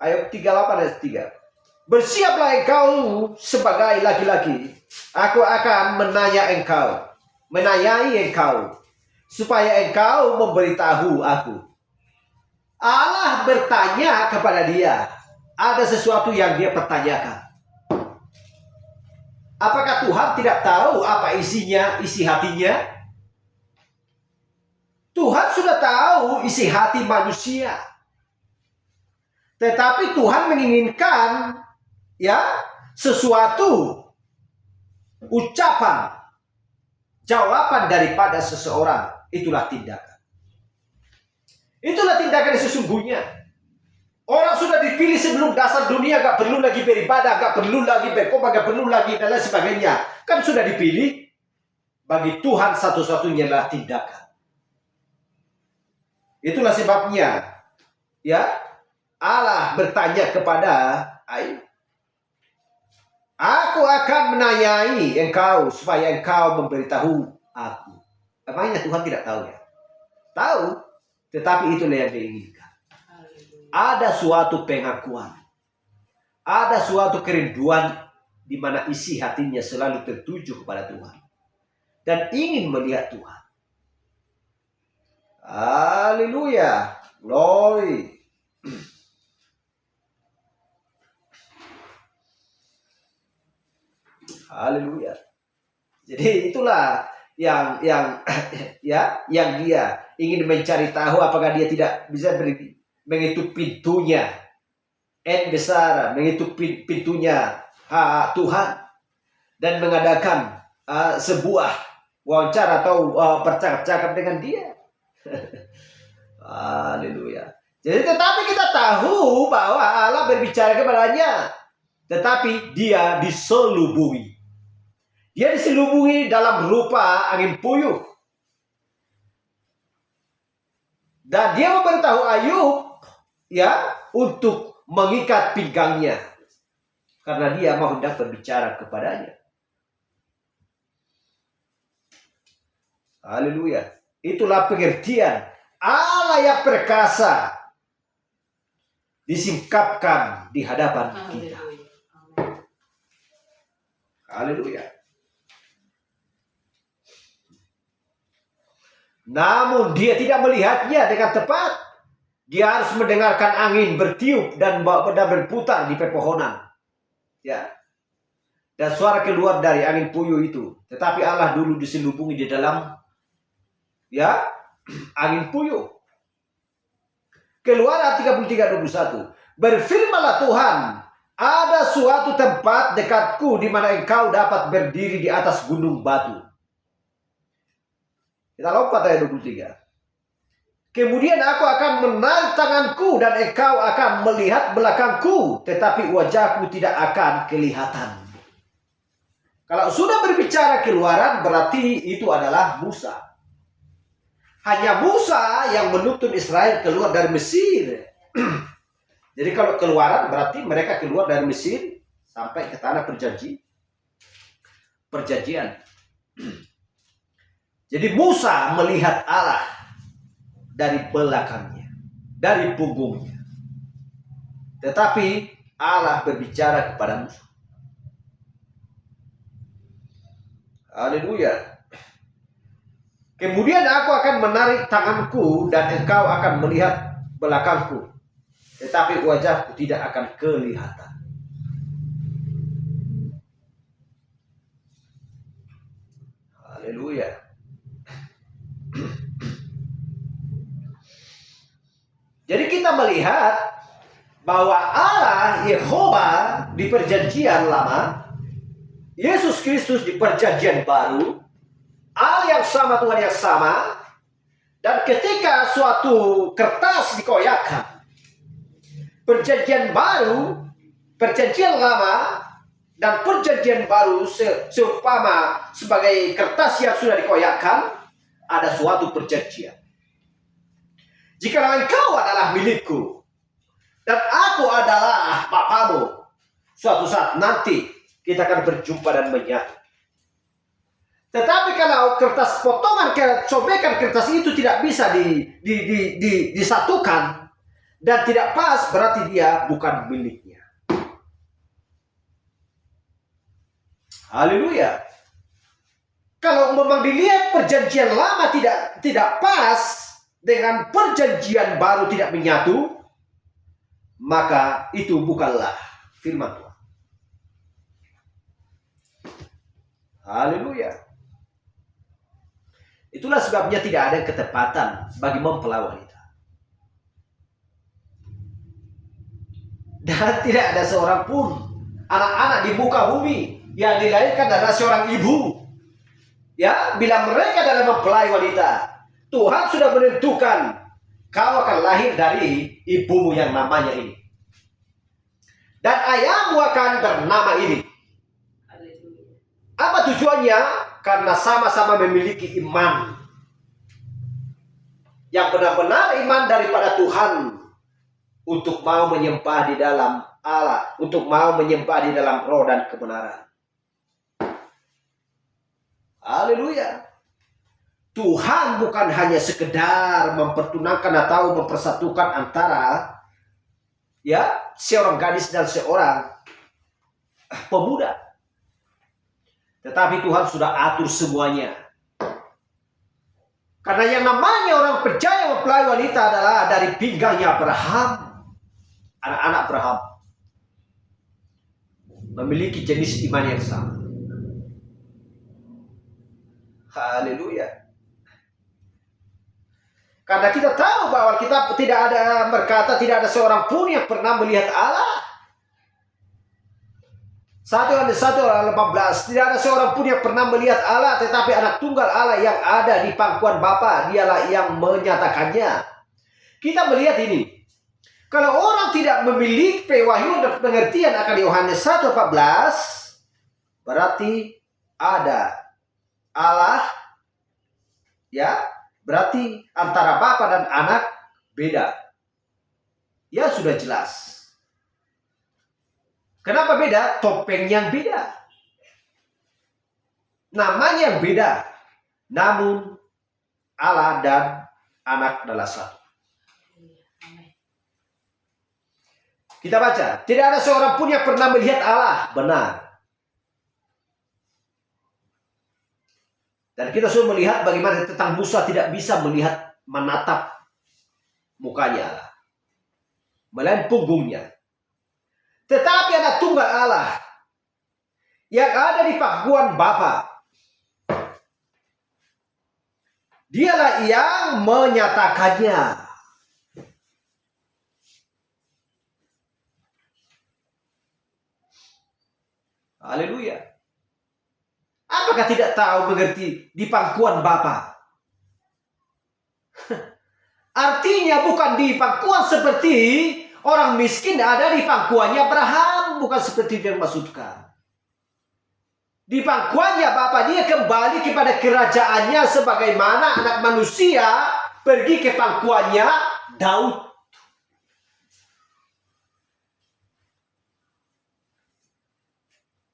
Ayat 38 ayat 3. Bersiaplah engkau sebagai laki-laki. Aku akan menanyai engkau, supaya engkau memberitahu aku. Allah bertanya kepada dia. Ada sesuatu yang dia pertanyakan. Apakah Tuhan tidak tahu apa isinya, isi hatinya? Tuhan sudah tahu isi hati manusia. Tetapi Tuhan menginginkan, ya, sesuatu ucapan, jawaban daripada seseorang. Itulah tindakan. Itulah tindakan yang sesungguhnya. Orang sudah dipilih sebelum dasar dunia, gak perlu lagi beribadah, gak perlu lagi berkhotbah, gak perlu lagi dan lain sebagainya. Kan sudah dipilih. Bagi Tuhan satu-satunya adalah tindakan. Itulah sebabnya, ya, Allah bertanya kepada Ayub. Aku akan menanyai engkau supaya engkau memberitahu aku. Emangnya Tuhan tidak tahu, ya? Tahu, tetapi itulah yang diinginkan. Ada suatu pengakuan, ada suatu kerinduan di mana isi hatinya selalu tertuju kepada Tuhan dan ingin melihat Tuhan. Haleluya, glory. Haleluya. Jadi itulah yang ya yang dia ingin mencari tahu, apakah dia tidak bisa mengetuk pintunya besar, mengetuk pintunya Tuhan dan mengadakan sebuah wawancara atau bercakap-cakap dengan dia. Haleluya. Jadi tetapi kita tahu bahwa Allah berbicara kepadanya, tetapi dia diselubungi. Dia diselubungi dalam rupa angin puyuh. Dan dia memberitahu Ayub, ya, untuk mengikat pinggangnya. Karena dia mau hendak berbicara kepadanya. Haleluya. Itulah pengertian Allah yang perkasa disingkapkan di hadapan kita. Haleluya. Namun dia tidak melihatnya dengan tepat. Dia harus mendengarkan angin bertiup dan berputar di pepohonan. Ya. Dan suara keluar dari angin puyuh itu. Tetapi Allah dulu diselubungi di dalam, ya, angin puyuh. Keluaran 33:21. Berfirmanlah Tuhan, ada suatu tempat dekatku di mana engkau dapat berdiri di atas gunung batu. Kita lompat ayat 23. Kemudian aku akan menarik tanganku dan engkau akan melihat belakangku, tetapi wajahku tidak akan kelihatan. Kalau sudah berbicara Keluaran, berarti itu adalah Musa. Hanya Musa yang menuntun Israel keluar dari Mesir. Jadi kalau keluaran berarti mereka keluar dari Mesir sampai ke tanah perjanjian. Jadi Musa melihat Allah dari belakangnya, dari punggungnya. Tetapi Allah berbicara kepada Musa. Haleluya. Kemudian aku akan menarik tanganku dan engkau akan melihat belakangku, tetapi wajahku tidak akan kelihatan. Haleluya. Jadi kita melihat bahwa Allah Yehova di perjanjian lama, Yesus Kristus di perjanjian baru, Allah yang sama, Tuhan yang sama. Dan ketika suatu kertas dikoyakkan, perjanjian baru, perjanjian lama, dan perjanjian baru seumpama sebagai kertas yang sudah dikoyakkan, ada suatu perjanjian. Jikalau engkau adalah milikku, dan aku adalah Bapamu, suatu saat nanti kita akan berjumpa dan menyatu. Tetapi kalau kertas potongan, sobekan kertas itu tidak bisa disatukan dan tidak pas, berarti dia bukan miliknya. Haleluya. Kalau memang dilihat perjanjian lama tidak pas dengan perjanjian baru tidak menyatu, maka itu bukanlah firman Tuhan. Haleluya. Itulah sebabnya tidak ada ketepatan bagi mempelai wanita. Dan tidak ada seorang pun anak-anak di muka bumi yang dilahirkan adalah seorang ibu. Ya, bila mereka adalah mempelai wanita, Tuhan sudah menentukan kau akan lahir dari ibumu yang namanya ini. Dan ayahmu akan bernama ini. Apa tujuannya? Karena sama-sama memiliki iman. Yang benar-benar iman daripada Tuhan. Untuk mau menyembah di dalam Allah. Untuk mau menyembah di dalam roh dan kebenaran. Haleluya. Tuhan bukan hanya sekedar mempertunangkan atau mempersatukan antara seorang gadis dan seorang pemuda. Tetapi Tuhan sudah atur semuanya. Karena yang namanya orang percaya mempelai wanita adalah dari pinggangnya Abraham. Anak-anak Abraham memiliki jenis iman yang sama. Haleluya. Karena kita tahu bahwa kita tidak ada berkata tidak ada seorang pun yang pernah melihat Allah. 1 Yohanes 1:18, tidak ada seorang pun yang pernah melihat Allah, tetapi anak tunggal Allah yang ada di pangkuan Bapa, dialah yang menyatakannya. Kita melihat ini. Kalau orang tidak memiliki pewahyuan dan pengertian akan Yohanes 1:14, berarti ada Allah, berarti antara Bapa dan anak beda. Ya sudah jelas. Kenapa beda? Topengnya beda. Namanya beda. Namun Allah dan anak adalah satu. Kita baca. Tidak ada seorang pun yang pernah melihat Allah. Benar. Dan kita sudah melihat bagaimana tentang Musa tidak bisa melihat menatap mukanya Allah. Melainkan punggungnya. Tetapi anak tunggal Allah yang ada di pangkuan Bapa, dialah yang menyatakannya. Haleluya. Apakah tidak tahu mengerti di pangkuan Bapa? Artinya bukan di pangkuan seperti orang miskin ada di pangkuannya Abraham, bukan seperti yang dimaksudkan. Di pangkuannya Bapa dia kembali kepada kerajaannya sebagaimana anak manusia pergi ke pangkuannya Daud.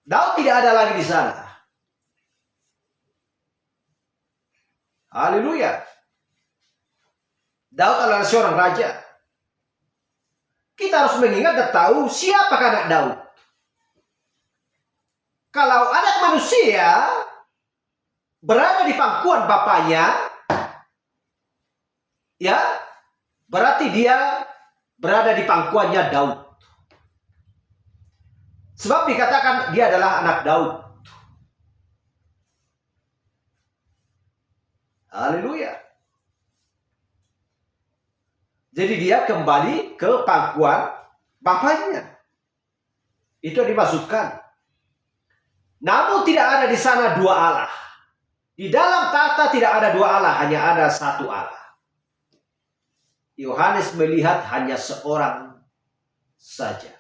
Daud tidak ada lagi di sana. Haleluya. Daud adalah seorang raja. Kita harus mengingat dan tahu siapakah anak Daud. Kalau anak manusia berada di pangkuan bapaknya, ya, berarti dia berada di pangkuannya Daud. Sebab dikatakan dia adalah anak Daud. Haleluya. Jadi dia kembali ke pangkuan bapaknya. Itu yang dimaksudkan. Namun tidak ada di sana dua Allah. Di dalam tahta tidak ada dua Allah, hanya ada satu Allah. Yohanes melihat hanya seorang saja.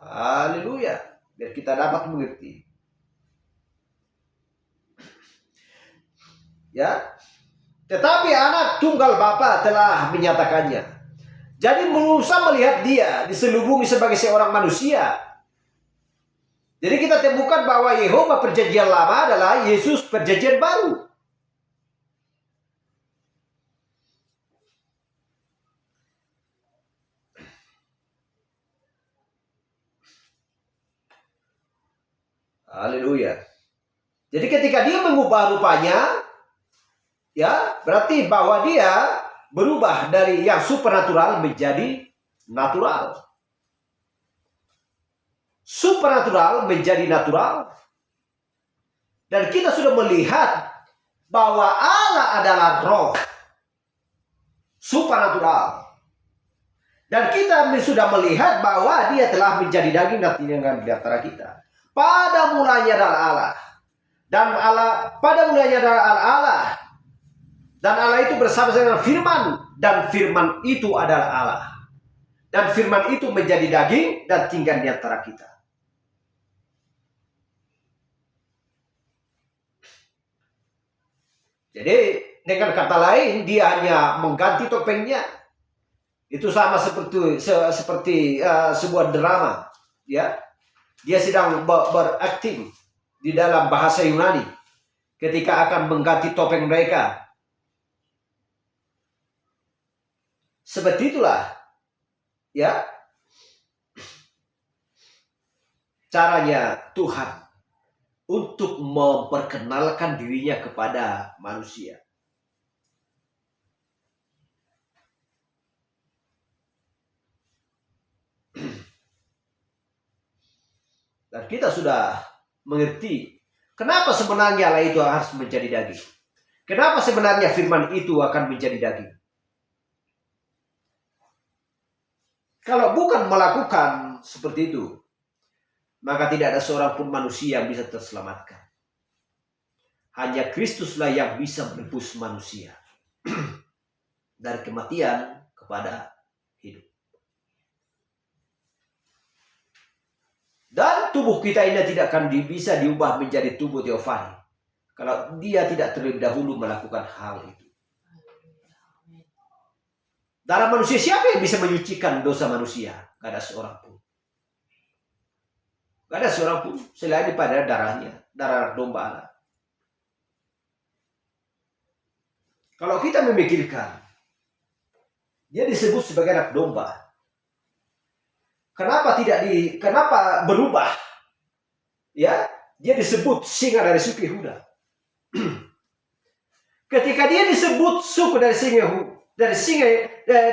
Haleluya. Biar kita dapat mengerti. Ya. Tetapi anak tunggal Bapa telah menyatakannya. Jadi Musa melihat dia diselubungi sebagai seorang manusia. Jadi kita temukan bahwa Yehova perjanjian lama adalah Yesus perjanjian baru. Haleluya. Jadi ketika dia mengubah rupanya, ya berarti bahwa dia berubah dari yang supernatural menjadi natural. Supernatural menjadi natural. Dan kita sudah melihat bahwa Allah adalah roh. Supernatural. Dan kita sudah melihat bahwa dia telah menjadi daging dan tinggal di antara kita. Pada mulanya adalah Allah. Dan Allah, pada mulanya adalah Allah. Dan Allah itu bersama dengan firman. Dan firman itu adalah Allah. Dan firman itu menjadi daging dan tinggal di antara kita. Jadi dengan kata lain dia hanya mengganti topengnya. Itu sama seperti sebuah drama, ya. Dia sedang berakting di dalam bahasa Yunani ketika akan mengganti topeng mereka. Seperti itulah, ya, caranya Tuhan untuk memperkenalkan dirinya kepada manusia. Dan kita sudah mengerti kenapa sebenarnya Allah itu harus menjadi daging. Kenapa sebenarnya firman itu akan menjadi daging. Kalau bukan melakukan seperti itu, maka tidak ada seorang pun manusia yang bisa terselamatkan. Hanya Kristuslah yang bisa menebus manusia dari kematian kepada hidup. Dan tubuh kita ini tidak akan bisa diubah menjadi tubuh teofani kalau dia tidak terlebih dahulu melakukan hal itu. Darah manusia siapa yang bisa menyucikan dosa manusia? Tidak ada seorang pun. Tidak ada seorang pun selain daripada darahnya, darah domba Allah. Kalau kita memikirkan, dia disebut sebagai anak domba. Kenapa berubah? Ya, dia disebut singa dari suku Yehuda. Ketika dia disebut suku dari singa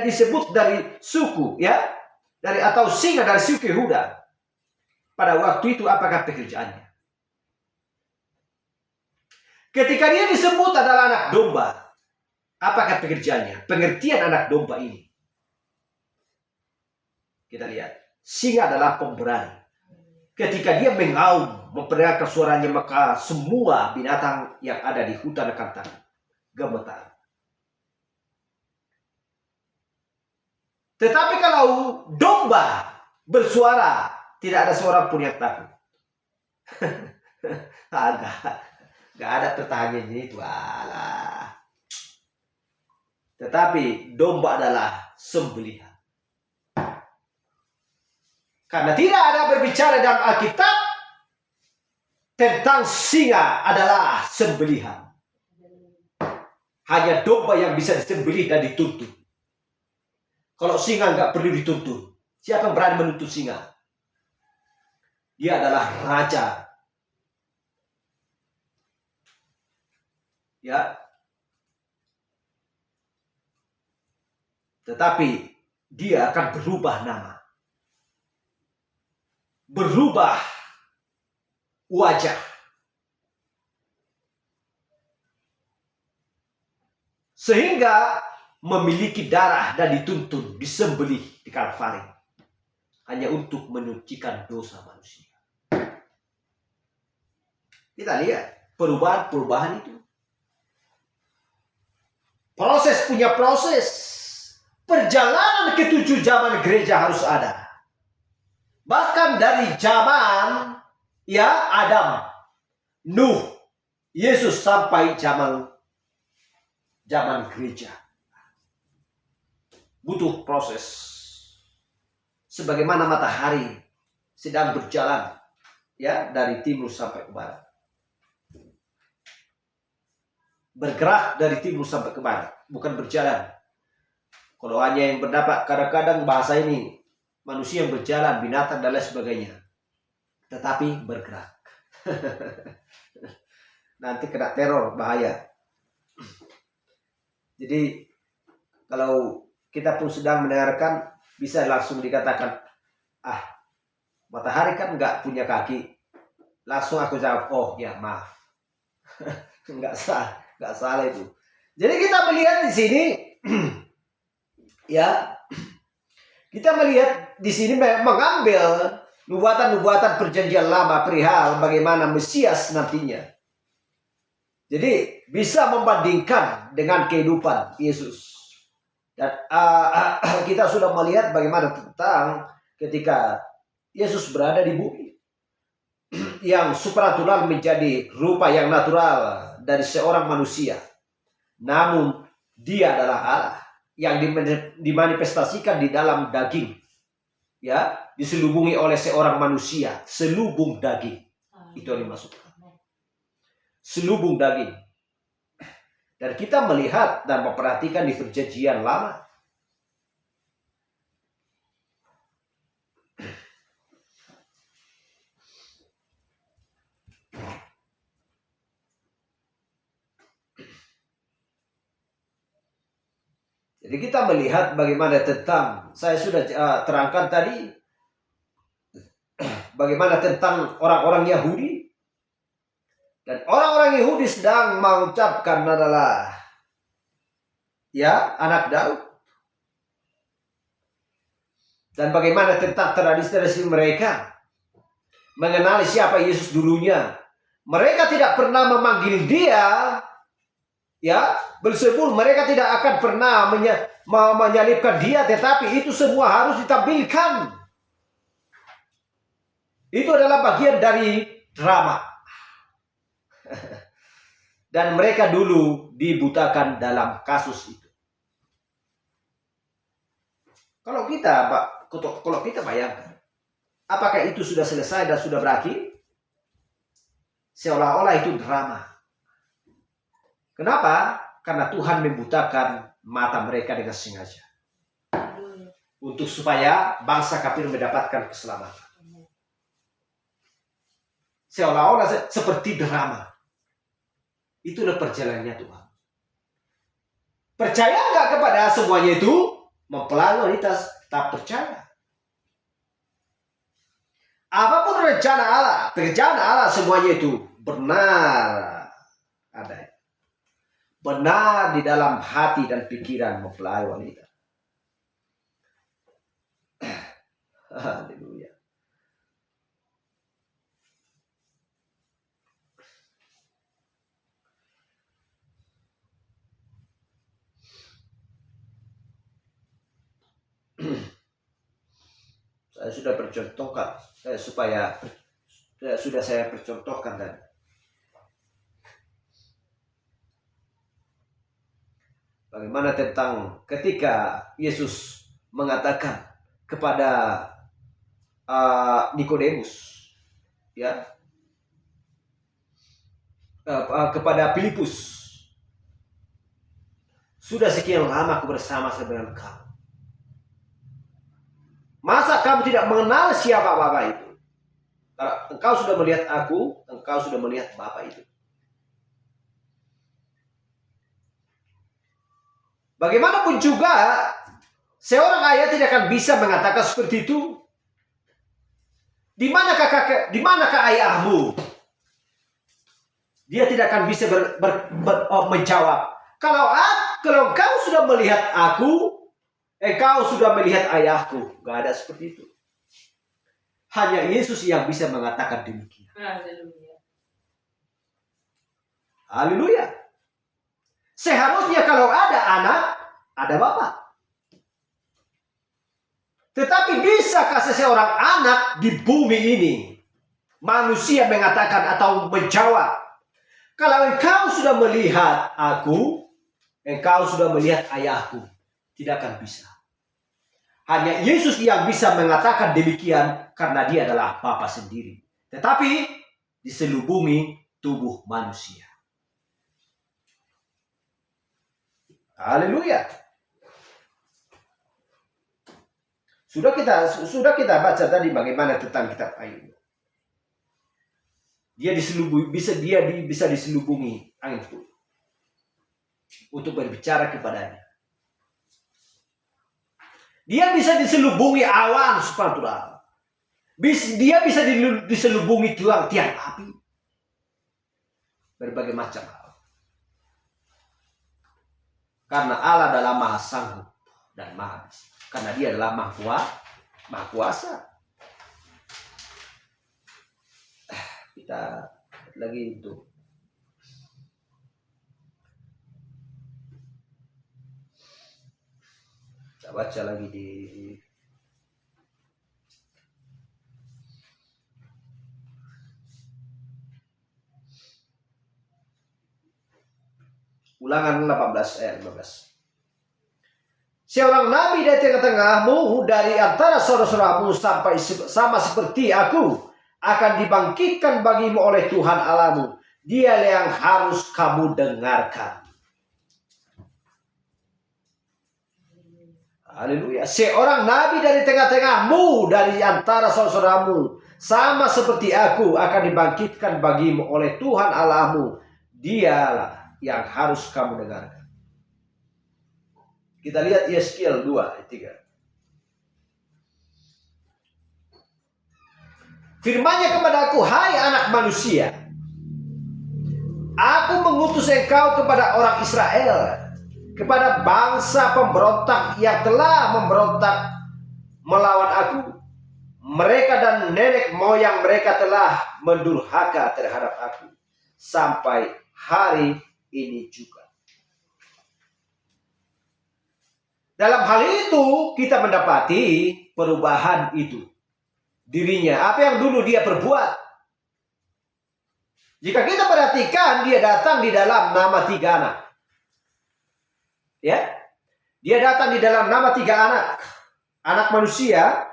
disebut dari suku, ya, atau singa dari suku Yehuda. Pada waktu itu apakah pekerjaannya? Ketika dia disebut adalah anak domba, apakah pekerjaannya? Pengertian anak domba ini. Kita lihat, singa adalah pemberani. Ketika dia mengaum, memperdengarkan suaranya, maka semua binatang yang ada di hutan akan gemetar. Tetapi kalau domba bersuara, tidak ada seorang pun yang takut. Nggak ada pertanyaannya itu. Alah. Tetapi domba adalah sembelihan. Karena tidak ada berbicara dalam Alkitab tentang singa adalah sembelihan. Hanya domba yang bisa disembelih dan dituntun. Kalau singa nggak perlu dituntun. Siapa yang berani menuntut singa? Dia adalah raja. Ya. Tetapi dia akan berubah nama. Berubah wajah. Sehingga memiliki darah dan dituntun, disembelih di Kalvari. Hanya untuk menyucikan dosa manusia. Kita lihat perubahan-perubahan itu. Proses punya proses. Perjalanan ke-7 zaman gereja harus ada. Bahkan dari zaman Adam, Nuh, Yesus sampai zaman gereja. Butuh proses. Sebagaimana matahari sedang berjalan dari timur sampai ke barat. Bergerak dari timur sampai ke barat, bukan berjalan. Kalau hanya yang berdapat, kadang-kadang bahasa ini manusia yang berjalan, binatang dan lain sebagainya. Tetapi bergerak. Nanti kena teror, bahaya. Jadi kalau kita pun sedang mendengarkan, bisa langsung dikatakan, matahari kan nggak punya kaki. Langsung aku jawab, oh ya maaf. nggak salah itu. Jadi kita melihat di sini, kita melihat di sini mengambil nubuatan-nubuatan perjanjian lama perihal bagaimana Mesias nantinya. Jadi bisa membandingkan dengan kehidupan Yesus. Dan kita sudah melihat bagaimana tentang ketika Yesus berada di bumi. Yang supranatural menjadi rupa yang natural dari seorang manusia. Namun dia adalah Allah yang dimanifestasikan di dalam daging. Diselubungi oleh seorang manusia. Selubung daging. Itu yang dimaksudkan. Selubung daging. Dan kita melihat dan memperhatikan di perjanjian lama. Jadi kita melihat bagaimana tentang, saya sudah terangkan tadi, bagaimana tentang orang-orang Yahudi. Dan orang-orang Yahudi sedang mengucapkan adalah anak Daud. Dan bagaimana tentang tradisi-tradisi mereka. Mengenali siapa Yesus dulunya. Mereka tidak pernah memanggil dia Beelzebul. Mereka tidak akan pernah menyalibkan dia, tetapi itu semua harus ditampilkan. Itu adalah bagian dari drama. Dan mereka dulu dibutakan dalam kasus itu. Kalau kita bayangkan, apakah itu sudah selesai dan sudah berakhir? Seolah-olah itu drama. Kenapa? Karena Tuhan membutakan mata mereka dengan sengaja. Untuk supaya bangsa kafir mendapatkan keselamatan. Seolah-olah seperti drama. Itulah perjalanannya Tuhan. Percaya nggak kepada semuanya itu? Mempelai wanita tak percaya. Apapun rencana Allah, pekerjaan Allah semuanya itu benar ada. Benar di dalam hati dan pikiran mempelai wanita. Haleluya. Saya sudah bercontohkan supaya sudah saya percontohkan tadi. Bagaimana tentang ketika Yesus mengatakan kepada Nikodemus, ya, kepada Filipus, sudah sekian lama aku bersama dengan kamu. Masa kamu tidak mengenal siapa Bapa itu? Kalau engkau sudah melihat aku, engkau sudah melihat Bapa itu. Bagaimanapun juga, seorang ayah tidak akan bisa mengatakan seperti itu. Di manakah ayahmu? Dia tidak akan bisa menjawab. Kalau engkau sudah melihat aku, engkau sudah melihat ayahku. Gak ada seperti itu. Hanya Yesus yang bisa mengatakan demikian. Haleluya. Seharusnya kalau ada anak, ada Bapa. Tetapi bisakah seseorang anak di bumi ini, manusia mengatakan atau menjawab, kalau engkau sudah melihat aku, engkau sudah melihat ayahku. Tidak akan bisa. Hanya Yesus yang bisa mengatakan demikian karena dia adalah Bapa sendiri. Tetapi diselubungi tubuh manusia. Haleluya. Sudah kita baca tadi bagaimana tentang kitab Ayub. Dia bisa diselubungi angin untuk berbicara kepadanya. Dia bisa diselubungi awan supranatural. Dia bisa diselubungi tiang api. Berbagai macam hal. Karena Allah adalah Maha Sanggup dan Maha Bisa. Karena dia adalah Maha Kuasa. Kita lagi itu. Kita baca lagi di Ulangan 18 ayat 15. Seorang nabi dari tengah-tengahmu, dari antara saudara-saudaramu sama seperti aku, akan dibangkitkan bagimu oleh Tuhan Allahmu. Dia yang harus kamu dengarkan. Haleluya. Seorang nabi dari tengah-tengahmu, dari antara saudara-saudaramu, sama seperti aku, akan dibangkitkan bagimu oleh Tuhan Allahmu. Dialah yang harus kamu dengarkan. Kita lihat Yeskiel 2 ayat 3. Firman-Nya kepadaku, hai anak manusia, aku mengutus engkau kepada orang Israel, kepada bangsa pemberontak yang telah memberontak melawan aku. Mereka dan nenek moyang mereka telah mendurhaka terhadap aku sampai hari ini juga. Dalam hal itu kita mendapati perubahan itu. Dirinya, apa yang dulu dia perbuat. Jika kita perhatikan, dia datang di dalam nama 3 anak. Ya, dia datang di dalam nama 3 anak manusia,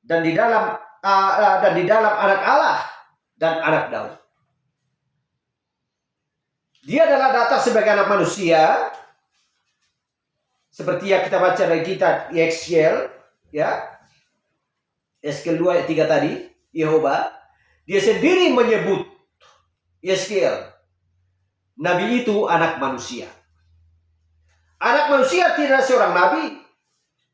dan di dalam anak Allah dan anak Daud. Dia adalah datang sebagai anak manusia, seperti yang kita baca dari kitab Yeskiel, ya, Yeskiel 2 ayat 3 tadi, Yehova, dia sendiri menyebut Yeskiel, nabi itu anak manusia. Anak manusia tidak seorang nabi.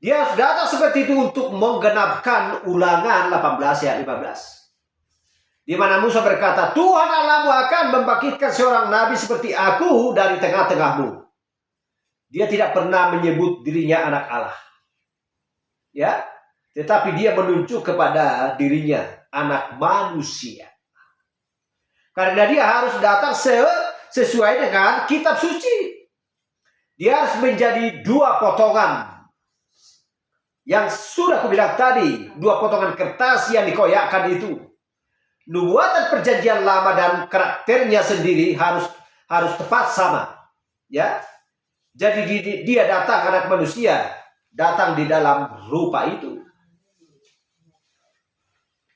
Dia datang seperti itu untuk menggenapkan Ulangan 18 ayat 15. Di mana Musa berkata, Tuhan Allahmu akan membangkitkan seorang nabi seperti aku dari tengah-tengahmu. Dia tidak pernah menyebut dirinya anak Allah. Ya, tetapi dia menunjuk kepada dirinya anak manusia. Karena dia harus datang sesuai dengan kitab suci. Dia harus menjadi 2 potongan. Yang sudah aku bilang tadi, 2 potongan kertas yang dikoyakkan itu. Nubuatan perjanjian lama dan karakternya sendiri harus tepat sama. Ya. Jadi dia datang, anak manusia datang di dalam rupa itu.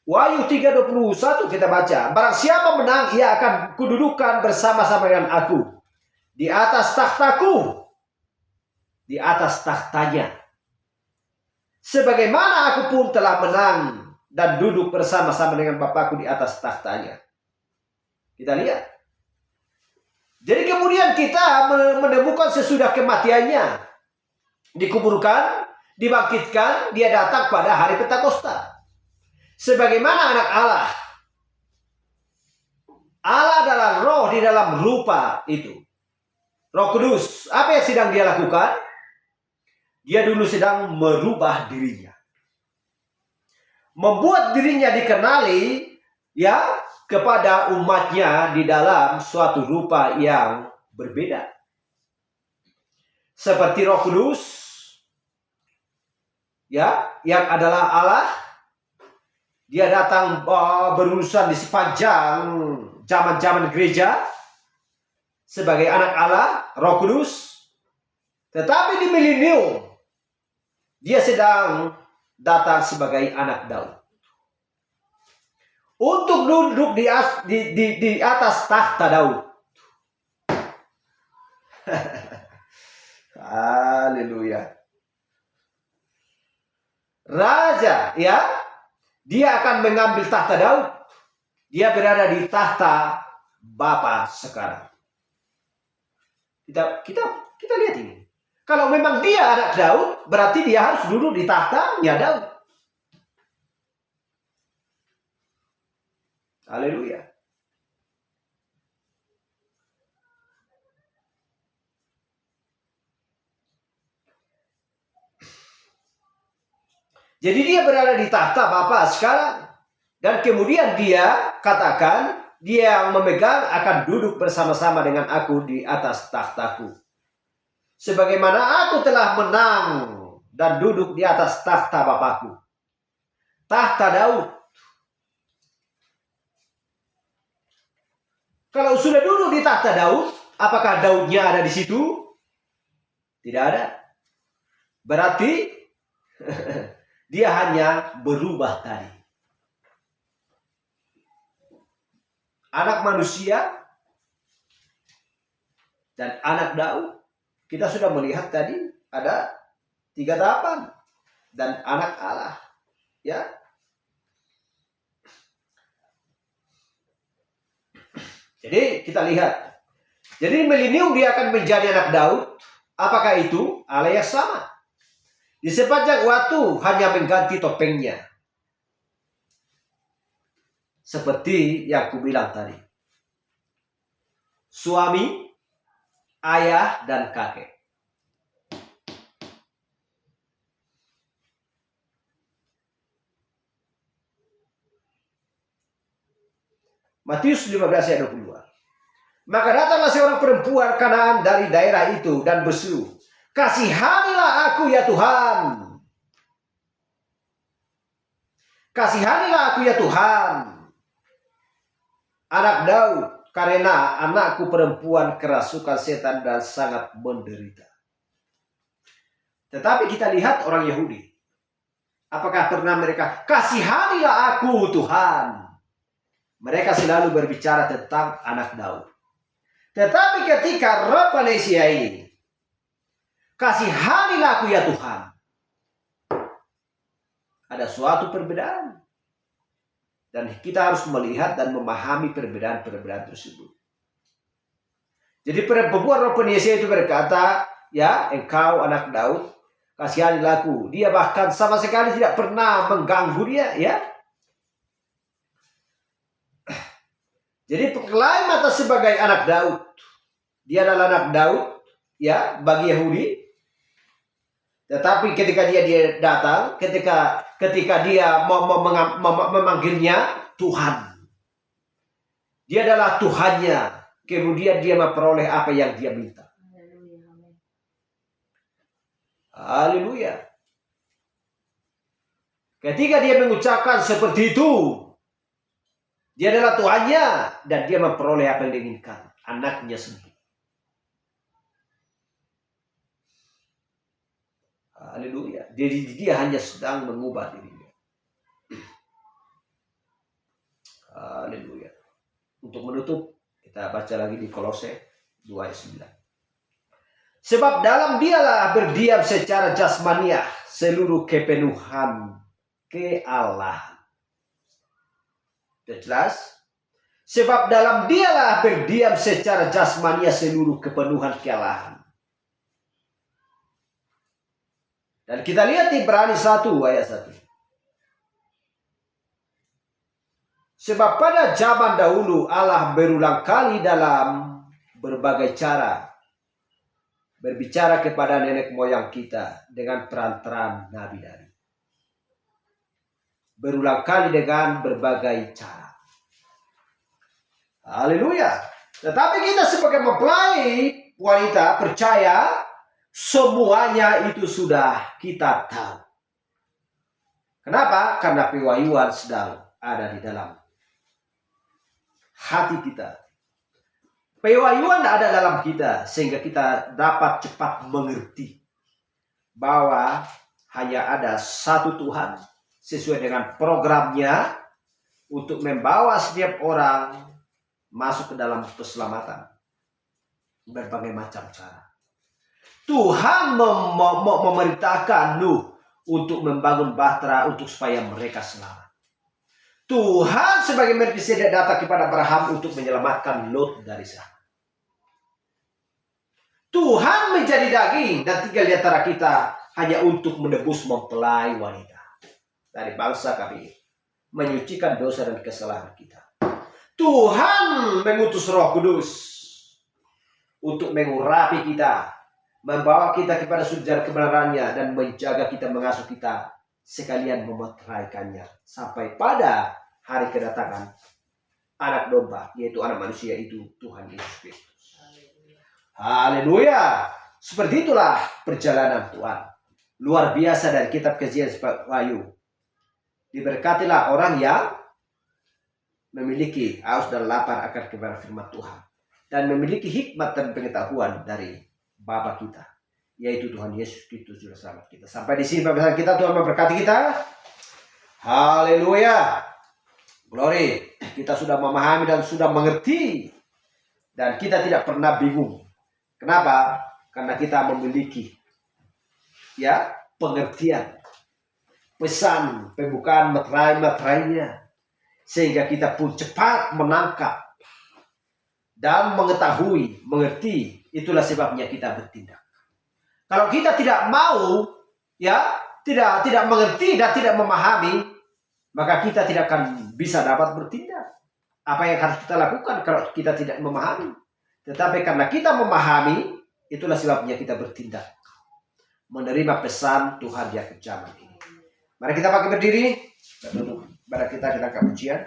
Wahyu 3:21 kita baca. Barang siapa menang, ia akan kududukan bersama-sama dengan aku di atas takhtaku, di atas takhtanya. Sebagaimana aku pun telah menang dan duduk bersama-sama dengan Bapakku di atas takhtanya. Kita lihat. Jadi kemudian kita menemukan sesudah kematiannya, dikuburkan, dibangkitkan, dia datang pada hari Pentakosta. Sebagaimana anak Allah. Allah adalah roh di dalam rupa itu. Roh Kudus. Apa yang sedang dia lakukan? Dia dulu sedang merubah dirinya. Membuat dirinya dikenali ya kepada umatnya di dalam suatu rupa yang berbeda. Seperti Roh Kudus ya, yang adalah Allah. Dia datang berurusan di sepanjang zaman-zaman gereja sebagai anak Allah, Roh Kudus. Tetapi di milenium dia sedang datang sebagai anak Daud. Untuk duduk di atas tahta Daud. Haleluya. Raja, ya. Dia akan mengambil tahta Daud. Dia berada di tahta Bapa sekarang. Kita lihat ini. Kalau memang dia anak Daud, berarti dia harus duduk di tahtanya Daud. Haleluya. Jadi dia berada di tahta Bapa sekarang. Dan kemudian dia katakan, dia yang memegang akan duduk bersama-sama dengan aku di atas tahtaku. Sebagaimana aku telah menang dan duduk di atas tahta Bapakku. Tahta Daud. Kalau sudah duduk di tahta Daud, apakah Daudnya ada di situ? Tidak ada. Berarti dia hanya berubah tadi. Anak manusia dan anak Daud. Kita sudah melihat tadi ada 3 tahapan. Dan anak Allah. Ya. Jadi kita lihat. Jadi milenium dia akan menjadi anak Daud. Apakah itu? Allah yang sama. Di sepanjang waktu hanya mengganti topengnya. Seperti yang kubilang tadi. Suami, ayah, dan kakek. Matius 15 ayat 22. Maka datanglah seorang perempuan Kanaan dari daerah itu dan berseru, "Kasihanilah aku ya Tuhan. Kasihanilah aku ya Tuhan, anak Daud, karena anakku perempuan kerasukan setan dan sangat menderita." Tetapi kita lihat orang Yahudi. Apakah pernah mereka, "Kasihanilah aku Tuhan"? Mereka selalu berbicara tentang anak Daud. Tetapi ketika roh Palesia ini, "Kasihanilah aku ya Tuhan", ada suatu perbedaan. Dan kita harus melihat dan memahami perbedaan-perbedaan tersebut. Jadi perempuan roh Palesia itu berkata, "Ya, engkau anak Daud, kasihanilah aku." Dia bahkan sama sekali tidak pernah mengganggu dia, ya. Jadi penklaim atas sebagai anak Daud. Dia adalah anak Daud, ya, bagi Yahudi. Tetapi ketika dia datang, ketika dia memanggilnya Tuhan. Dia adalah Tuhannya. Kemudian dia memperoleh apa yang dia minta. Haleluya. Ketika dia mengucapkan seperti itu, Dia adalah Tuhannya dan dia memperoleh apa yang diinginkan. Anaknya sembuh. Haleluya. Jadi dia hanya sedang mengubah dirinya. Haleluya. Untuk menutup, kita baca lagi di Kolose 2 ayat 9. Sebab dalam dialah berdiam secara jasmaniah seluruh kepenuhan kealahan. Sudah jelas? Sebab dalam dialah berdiam secara jasmaniah seluruh kepenuhan kealahan. Dan kita lihat di Ibrani 1 ayat 1. Sebab pada zaman dahulu Allah berulang kali dalam berbagai cara berbicara kepada nenek moyang kita dengan perantaraan nabi-nabi. Berulang kali dengan berbagai cara. Haleluya. Tetapi kita sebagai mempelai wanita percaya semuanya itu sudah kita tahu. Kenapa? Karena pewahyuan sedang ada di dalam hati kita. Pewahyuan ada dalam kita sehingga kita dapat cepat mengerti bahwa hanya ada satu Tuhan sesuai dengan programnya untuk membawa setiap orang masuk ke dalam keselamatan berbagai macam cara. Tuhan memerintahkan Nuh untuk membangun bahtera untuk supaya mereka selamat. Tuhan sebagai Melkisedek datang kepada Abraham untuk menyelamatkan Lot dari sana. Tuhan menjadi daging dan tinggal di antara kita hanya untuk menebus mempelai wanita dari bangsa kami, menyucikan dosa dan kesalahan kita. Tuhan mengutus Roh Kudus untuk mengurapi kita, membawa kita kepada surga kebenarannya dan menjaga kita, mengasuh kita, sekalian memeteraikannya sampai pada hari kedatangan anak domba, yaitu anak manusia itu Tuhan Yesus Kristus. Haleluya. Seperti itulah perjalanan Tuhan. Luar biasa dari kitab Kejian Wahyu. Diberkatilah orang yang memiliki haus dan lapar akan kebenaran firman Tuhan. Dan memiliki hikmat dan pengetahuan dari Bapa kita, yaitu Tuhan Yesus Kristus Juru Selamat kita. Sampai di sini pembahasan kita. Tuhan memberkati kita. Haleluya. Glory. Kita sudah memahami dan sudah mengerti. Dan kita tidak pernah bingung. Kenapa? Karena kita memiliki pengertian, pesan, pembukaan materai-materainya, sehingga kita pun cepat menangkap dan mengetahui, mengerti. Itulah sebabnya kita bertindak. Kalau kita tidak mau, tidak mengerti dan tidak memahami, maka kita tidak akan bisa dapat bertindak. Apa yang harus kita lakukan kalau kita tidak memahami? Tetapi karena kita memahami, itulah sebabnya kita bertindak. Menerima pesan Tuhan di akhir zaman ini. Mari kita pakai berdiri. Dan duduk. Pada kita akan ujian.